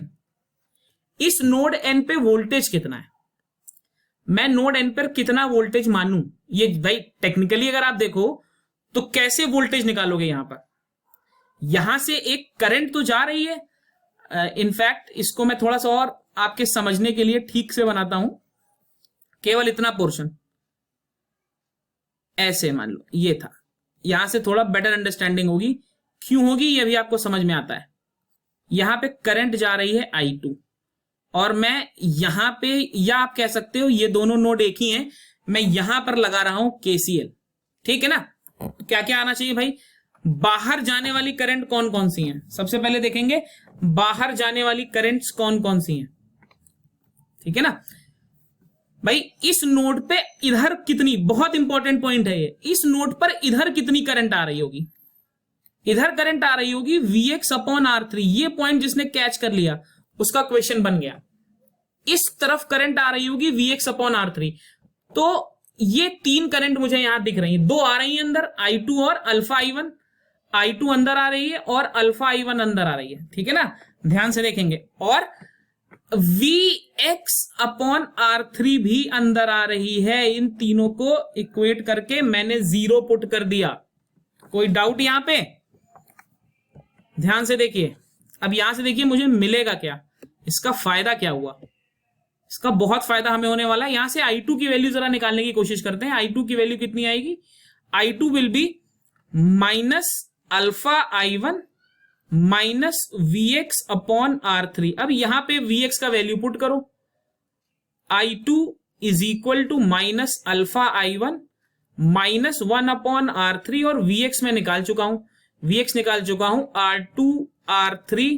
इस नोड N पे वोल्टेज कितना है, मैं नोड N पर कितना वोल्टेज मानूं, ये भाई टेक्निकली अगर आप देखो तो कैसे वोल्टेज निकालोगे। यहां से एक करंट तो जा रही है, इनफैक्ट इसको मैं थोड़ा सा और आपके समझने के लिए ठीक से बनाता हूं, केवल इतना पोर्शन ऐसे मान लो ये था, यहां से थोड़ा बेटर अंडरस्टैंडिंग होगी। क्यों होगी ये भी आपको समझ में आता है। यहां पे करंट जा रही है I2, और मैं यहां पे, या आप कह सकते हो ये दोनों नोड एक ही हैं, मैं यहां पर लगा रहा हूं KCL। ठीक है ना, क्या क्या आना चाहिए भाई, बाहर जाने वाली करंट कौन कौन सी हैं, सबसे पहले देखेंगे बाहर जाने वाली करंट्स कौन कौन सी हैं। ठीक है ना भाई, इस नोड पे इधर कितनी, बहुत इंपॉर्टेंट पॉइंट है ये, इस नोड पर इधर कितनी करंट आ रही होगी, इधर करंट आ रही होगी Vx अपॉन R3। ये पॉइंट जिसने कैच कर लिया उसका क्वेश्चन बन गया। इस तरफ करंट आ रही होगी Vx अपॉन R3। तो ये तीन करंट मुझे यहां दिख रही हैं, दो आ रही हैं अंदर I2 और अल्फा I1, I2 अंदर आ रही है और अल्फा I1 अंदर आ रही है, ठीक है ना, ध्यान से देखेंगे, और Vx अपॉन R3 भी अंदर आ रही है। इन तीनों को इक्वेट करके मैंने 0 पुट कर दिया। कोई डाउट यहां पे? ध्यान से देखिए, अब यहां से देखिए मुझे मिलेगा क्या, इसका फायदा क्या हुआ। इसका बहुत फायदा हमें होने वाला है। यहां से I2 की वैल्यू जरा निकालने की कोशिश करते हैं। I2 की वैल्यू कितनी आएगी? I2 will be minus alpha I1 minus Vx upon R3। अब यहां पे Vx का वैल्यू पुट करो। I2 is equal to minus alpha I1 minus 1 upon R3, और Vx में निकाल चुका हूं, Vx निकाल चुका हूं R2 R3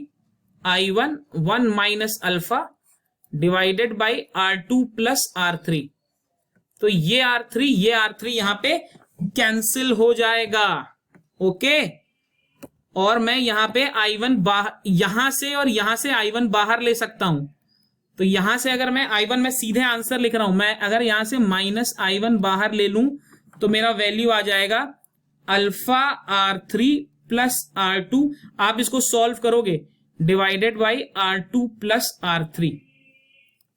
I1 1 minus alpha divided by R2 plus R3। तो ये R3 यहां पे कैंसिल हो जाएगा, ओके। और मैं यहां पे I1 बाहर, यहां से और यहां से I1 बाहर ले सकता हूं। तो यहां से अगर मैं I1 में सीधे आंसर लिख रहा हूं, मैं अगर यहां से माइनस I1 बाहर ले लूं तो मेरा वैल्यू आ जाएगा अल्फा R3 प्लस R2। आप इसको सॉल्व करोगे divided by R2 plus R3,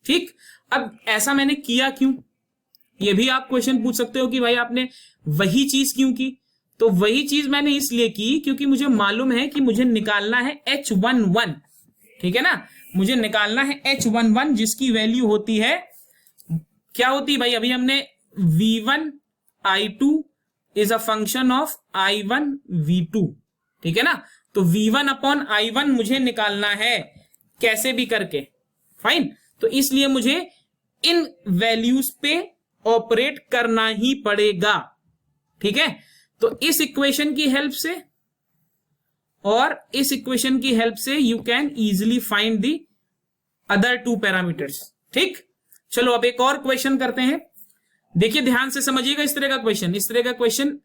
ठीक। अब ऐसा मैंने किया क्यों, ये भी आप क्वेश्चन पूछ सकते हो कि भाई आपने वही चीज क्यों की। तो वही चीज मैंने इसलिए की क्योंकि मुझे मालूम है कि मुझे निकालना है H11, ठीक है ना, मुझे निकालना है H11 जिसकी वैल्यू होती है, क्या होती है भाई, अभी हमने V1 I2 is a function of I1 V2, ठीक है ना। तो V1 अपॉन I1 मुझे निकालना है कैसे भी करके, फाइन। तो इसलिए मुझे इन वैल्यूज पे ऑपरेट करना ही पड़ेगा, ठीक है। तो इस इक्वेशन की हेल्प से और इस इक्वेशन की हेल्प से you can easily find the other two parameters, ठीक। चलो अब एक और क्वेश्चन करते हैं। देखिए ध्यान से समझिएगा इस तरह का क्वेश्चन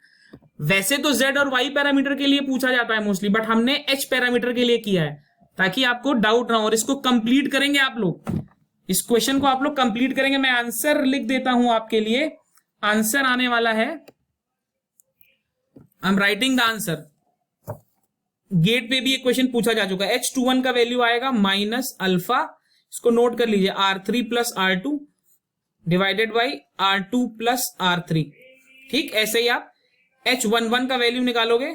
वैसे तो Z और Y पैरामीटर के लिए पूछा जाता है मोस्टली, बट हमने H पैरामीटर के लिए किया है ताकि आपको डाउट ना हो। और इसको कंप्लीट करेंगे आप लोग, इस क्वेश्चन को आप लोग कंप्लीट करेंगे। मैं आंसर लिख देता हूं आपके लिए, आंसर आने वाला है, I am writing the answer. GATE पे भी ये क्वेश्चन पूछा जा चुका है। H21 का वैल्यू आएगा माइनस अल्फा, इसको नोट कर लीजिए, R3 plus R2 divided by R2 plus R3, ठीक। ऐसे ही आप H11 का वैल्यू निकालोगे,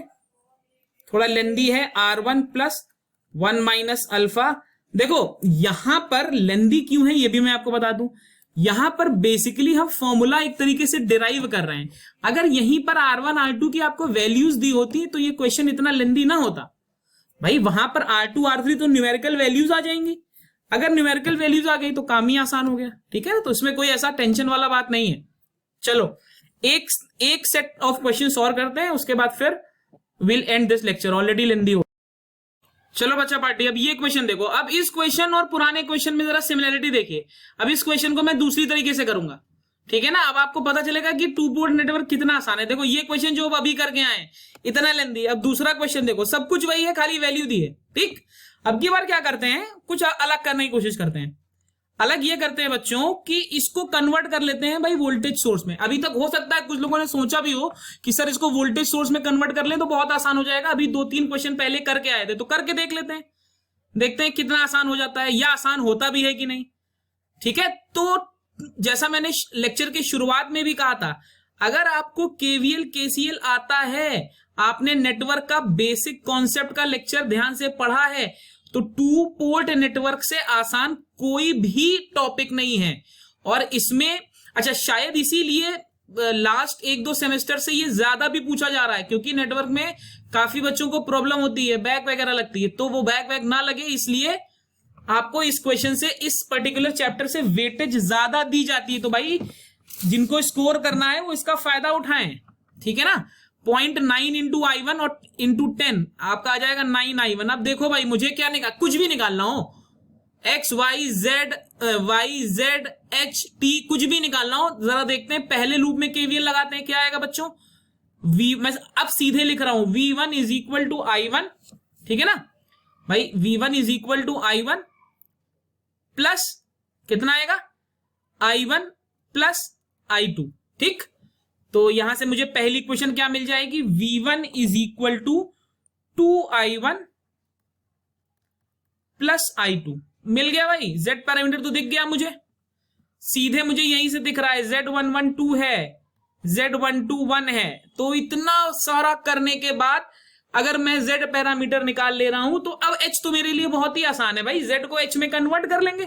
थोड़ा लेंदी है, R1 प्लस 1 माइनस अल्फा। देखो यहां पर लेंदी क्यों है ये भी मैं आपको बता दूं। यहां पर बेसिकली हम फॉर्मूला एक तरीके से डिराइव कर रहे हैं। अगर यहीं पर R1 R2 की आपको वैल्यूज दी होती तो ये क्वेश्चन इतना लेंदी ना होता भाई। वहां पर R2 R3 तो न्यूमेरिकल वैल्यूज आ जाएंगी। अगर न्यूमेरिकल वैल्यूज आ गई तो काम ही आसान हो गया, ठीक है ना। तो इसमें कोई ऐसा टेंशन वाला बात नहीं है। चलो एक सेट ऑफ क्वेश्चंस और करते हैं, उसके बाद फिर will end this lecture, already lengthy हो। चलो बच्चा पार्टी, अब ये क्वेश्चन देखो। अब इस क्वेश्चन और पुराने क्वेश्चन में जरा सिमिलरिटी देखिए। अब इस क्वेश्चन को मैं दूसरी तरीके से करूंगा, ठीक है ना। अब आपको पता चलेगा कि टू पोर्ट नेटवर्क कितना आसान है। देखो ये क्वेश्चन जो अभी करके आए इतना लेंदी। अब दूसरा क्वेश्चन देखो, सब कुछ वही है, खाली वैल्यू दी है, ठीक। अब की बार क्या करते हैं, कुछ अलग करने की कोशिश करते हैं। अलग ये करते हैं बच्चों कि इसको कन्वर्ट कर लेते हैं भाई वोल्टेज सोर्स में। अभी तक हो सकता है कुछ लोगों ने सोचा भी हो कि सर इसको वोल्टेज सोर्स में कन्वर्ट कर ले तो बहुत आसान हो जाएगा। अभी 2-3 क्वेश्चन पहले करके आए थे, तो करके देख लेते हैं, देखते हैं कितना आसान हो जाता है या आसान होता भी है कि नहीं, ठीक है। तो जैसा मैंने लेक्चर की शुरुआत में भी कहा था, अगर आपको केवीएल केसीएल आता है, आपने नेटवर्क का बेसिक कॉन्सेप्ट का लेक्चर ध्यान से पढ़ा है, तो टू पोर्ट नेटवर्क से आसान कोई भी टॉपिक नहीं है। और इसमें अच्छा शायद इसीलिए लास्ट 1-2 सेमेस्टर से ये ज्यादा भी पूछा जा रहा है, क्योंकि नेटवर्क में काफी बच्चों को प्रॉब्लम होती है, बैक वगैरह लगती है। तो वो बैक ना लगे इसलिए आपको इस क्वेश्चन से, इस पर्टिकुलर चैप्टर से वेटेज ज्यादा दी जाती है। तो भाई जिनको स्कोर करना है वो इसका फायदा उठाएं, ठीक है ना। 0.9 इंटू I1 और इंटू 10 आपका आ जाएगा 9I1। अब देखो भाई मुझे क्या निकाल, कुछ भी निकालना हो, X Y Z H T कुछ भी निकालना हो, जरा देखते हैं। पहले लूप में केवीएल लगाते हैं, क्या आएगा बच्चों, मैं अब सीधे लिख रहा हूं, V1 is equal to I1, ठीक है ना भाई। V1 is equal to I1 plus कितना आएगा, I1 प्लस I2, ठीक। तो यहां से मुझे पहली क्वेश्चन क्या मिल जाएगी, V1 is equal to 2i1 plus i2 मिल गया भाई। z पैरामीटर तो दिख गया मुझे, सीधे मुझे यहीं से दिख रहा है z112 है, z121 है। तो इतना सारा करने के बाद अगर मैं z पैरामीटर निकाल ले रहा हूं तो अब h तो मेरे लिए बहुत ही आसान है भाई, z को h में कन्वर्ट कर लेंगे,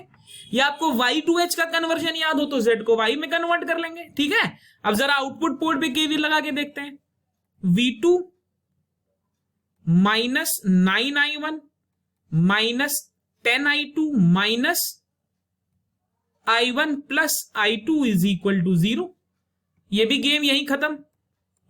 या आपको y टू h का कन्वर्जन याद हो तो z को y में कन्वर्ट कर लेंगे। ठीक है, अब जरा आउटपुट पोर्ट पे केवीएल लगा के देखते हैं। v2 minus 9i1 minus 10i2 minus i1 plus i2 is equal to 0। ये भी गेम यही खत्म।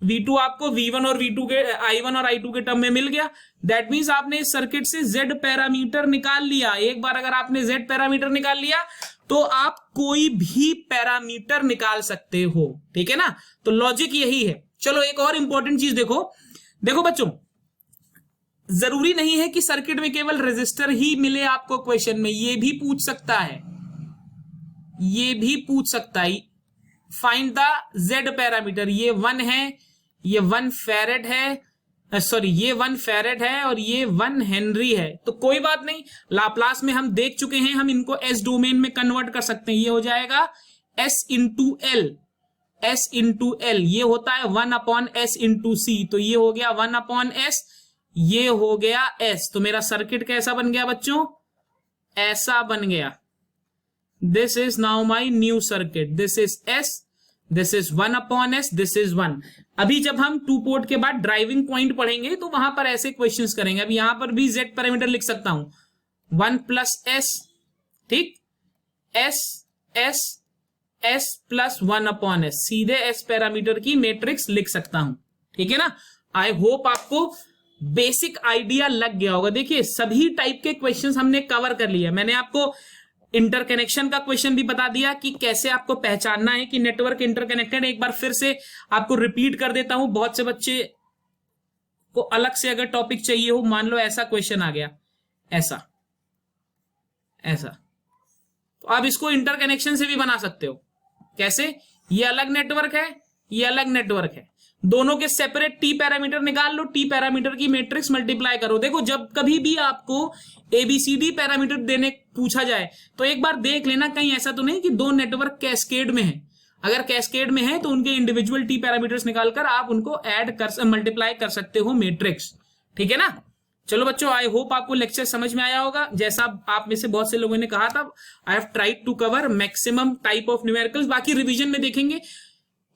v2 आपको v1 और v2 के i1 और i2 के टर्म में मिल गया। दैट मींस आपने इस सर्किट से z पैरामीटर निकाल लिया। एक बार अगर आपने z पैरामीटर निकाल लिया तो आप कोई भी पैरामीटर निकाल सकते हो। ठीक है ना, तो लॉजिक यही है। चलो एक और इंपॉर्टेंट चीज देखो बच्चों, जरूरी नहीं है कि सर्किट में केवल रेजिस्टर ही मिले आपको क्वेश्चन में, ये भी पूछ सकता है, फाइंड द z पैरामीटर। ये 1 है, ये 1 फैरेड है, सॉरी ये 1 फैरेड है और ये 1 हेनरी है। तो कोई बात नहीं, लाप्लास में हम देख चुके हैं, हम इनको एस डोमेन में कन्वर्ट कर सकते हैं। ये हो जाएगा s इंटू एल, ये होता है 1 अपॉन s इंटू सी। तो ये हो गया 1 अपॉन s, ये हो गया s। तो मेरा सर्किट कैसा बन गया बच्चों, ऐसा बन गया। This is now my new circuit, this is s, this is 1 upon s, this is 1। अभी जब हम 2 पोर्ट के बाद ड्राइविंग पॉइंट पढ़ेंगे तो वहां पर ऐसे क्वेश्चंस करेंगे। अभी यहां पर भी z पैरामीटर लिख सकता हूं 1 प्लस s, ठीक, s प्लस 1 अपॉन s, सीधे s पैरामीटर की मैट्रिक्स लिख सकता हूं। ठीक है ना, आई होप आपको बेसिक आइडिया लग गया होगा। देखिए सभी टाइप के क्वेश्चंस हमने कवर कर लिया। मैंने आपको इंटरकनेक्शन का क्वेश्चन भी बता दिया कि कैसे आपको पहचानना है कि नेटवर्क इंटरकनेक्टेड। एक बार फिर से आपको रिपीट कर देता हूं, बहुत से बच्चे को अलग से अगर टॉपिक चाहिए हो, मान लो ऐसा क्वेश्चन आ गया, ऐसा तो आप इसको इंटरकनेक्शन से भी बना सकते हो। कैसे, ये अलग नेटवर्क है, ये अलग नेटवर्क है, दोनों के सेपरेट टी पैरामीटर निकाल लो, टी पैरामीटर की मैट्रिक्स मल्टीप्लाई करो। देखो जब कभी भी आपको एबीसीडी पैरामीटर देने पूछा जाए तो एक बार देख लेना कहीं ऐसा तो नहीं कि 2 नेटवर्क कैस्केड में है। अगर कैस्केड में है तो उनके इंडिविजुअल टी पैरामीटर्स निकालकर आप उनको ऐड कर मल्टीप्लाई कर सकते हो मैट्रिक्स। ठीक है ना, चलो बच्चों, आई होप आपको लेक्चर समझ में आया होगा। जैसा आप में से बहुत से लोगों ने कहा था, I have tried to cover maximum type of numericals. बाकी रिवीजन में देखेंगे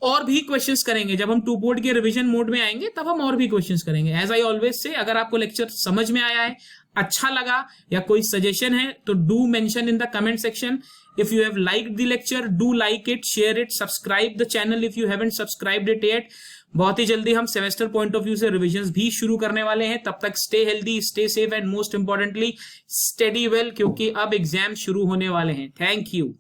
और भी क्वेश्चंस करेंगे। जब हम 2 पोर्ट के रिवीजन मोड में आएंगे तब हम और भी क्वेश्चंस करेंगे। एज आई ऑलवेज से, अगर आपको लेक्चर समझ में आया है, अच्छा लगा या कोई सजेशन है तो do mention in the comment section. If you have liked the lecture, do like it, share it, subscribe the channel if you haven't subscribed it yet. बहुत ही जल्दी हम सेमेस्टर पॉइंट ऑफ व्यू से रिविजन्स भी शुरू करने वाले हैं। तब तक stay healthy, stay safe and most importantly study well, क्योंकि अब एग्जाम शुरू होने वाले हैं। Thank you.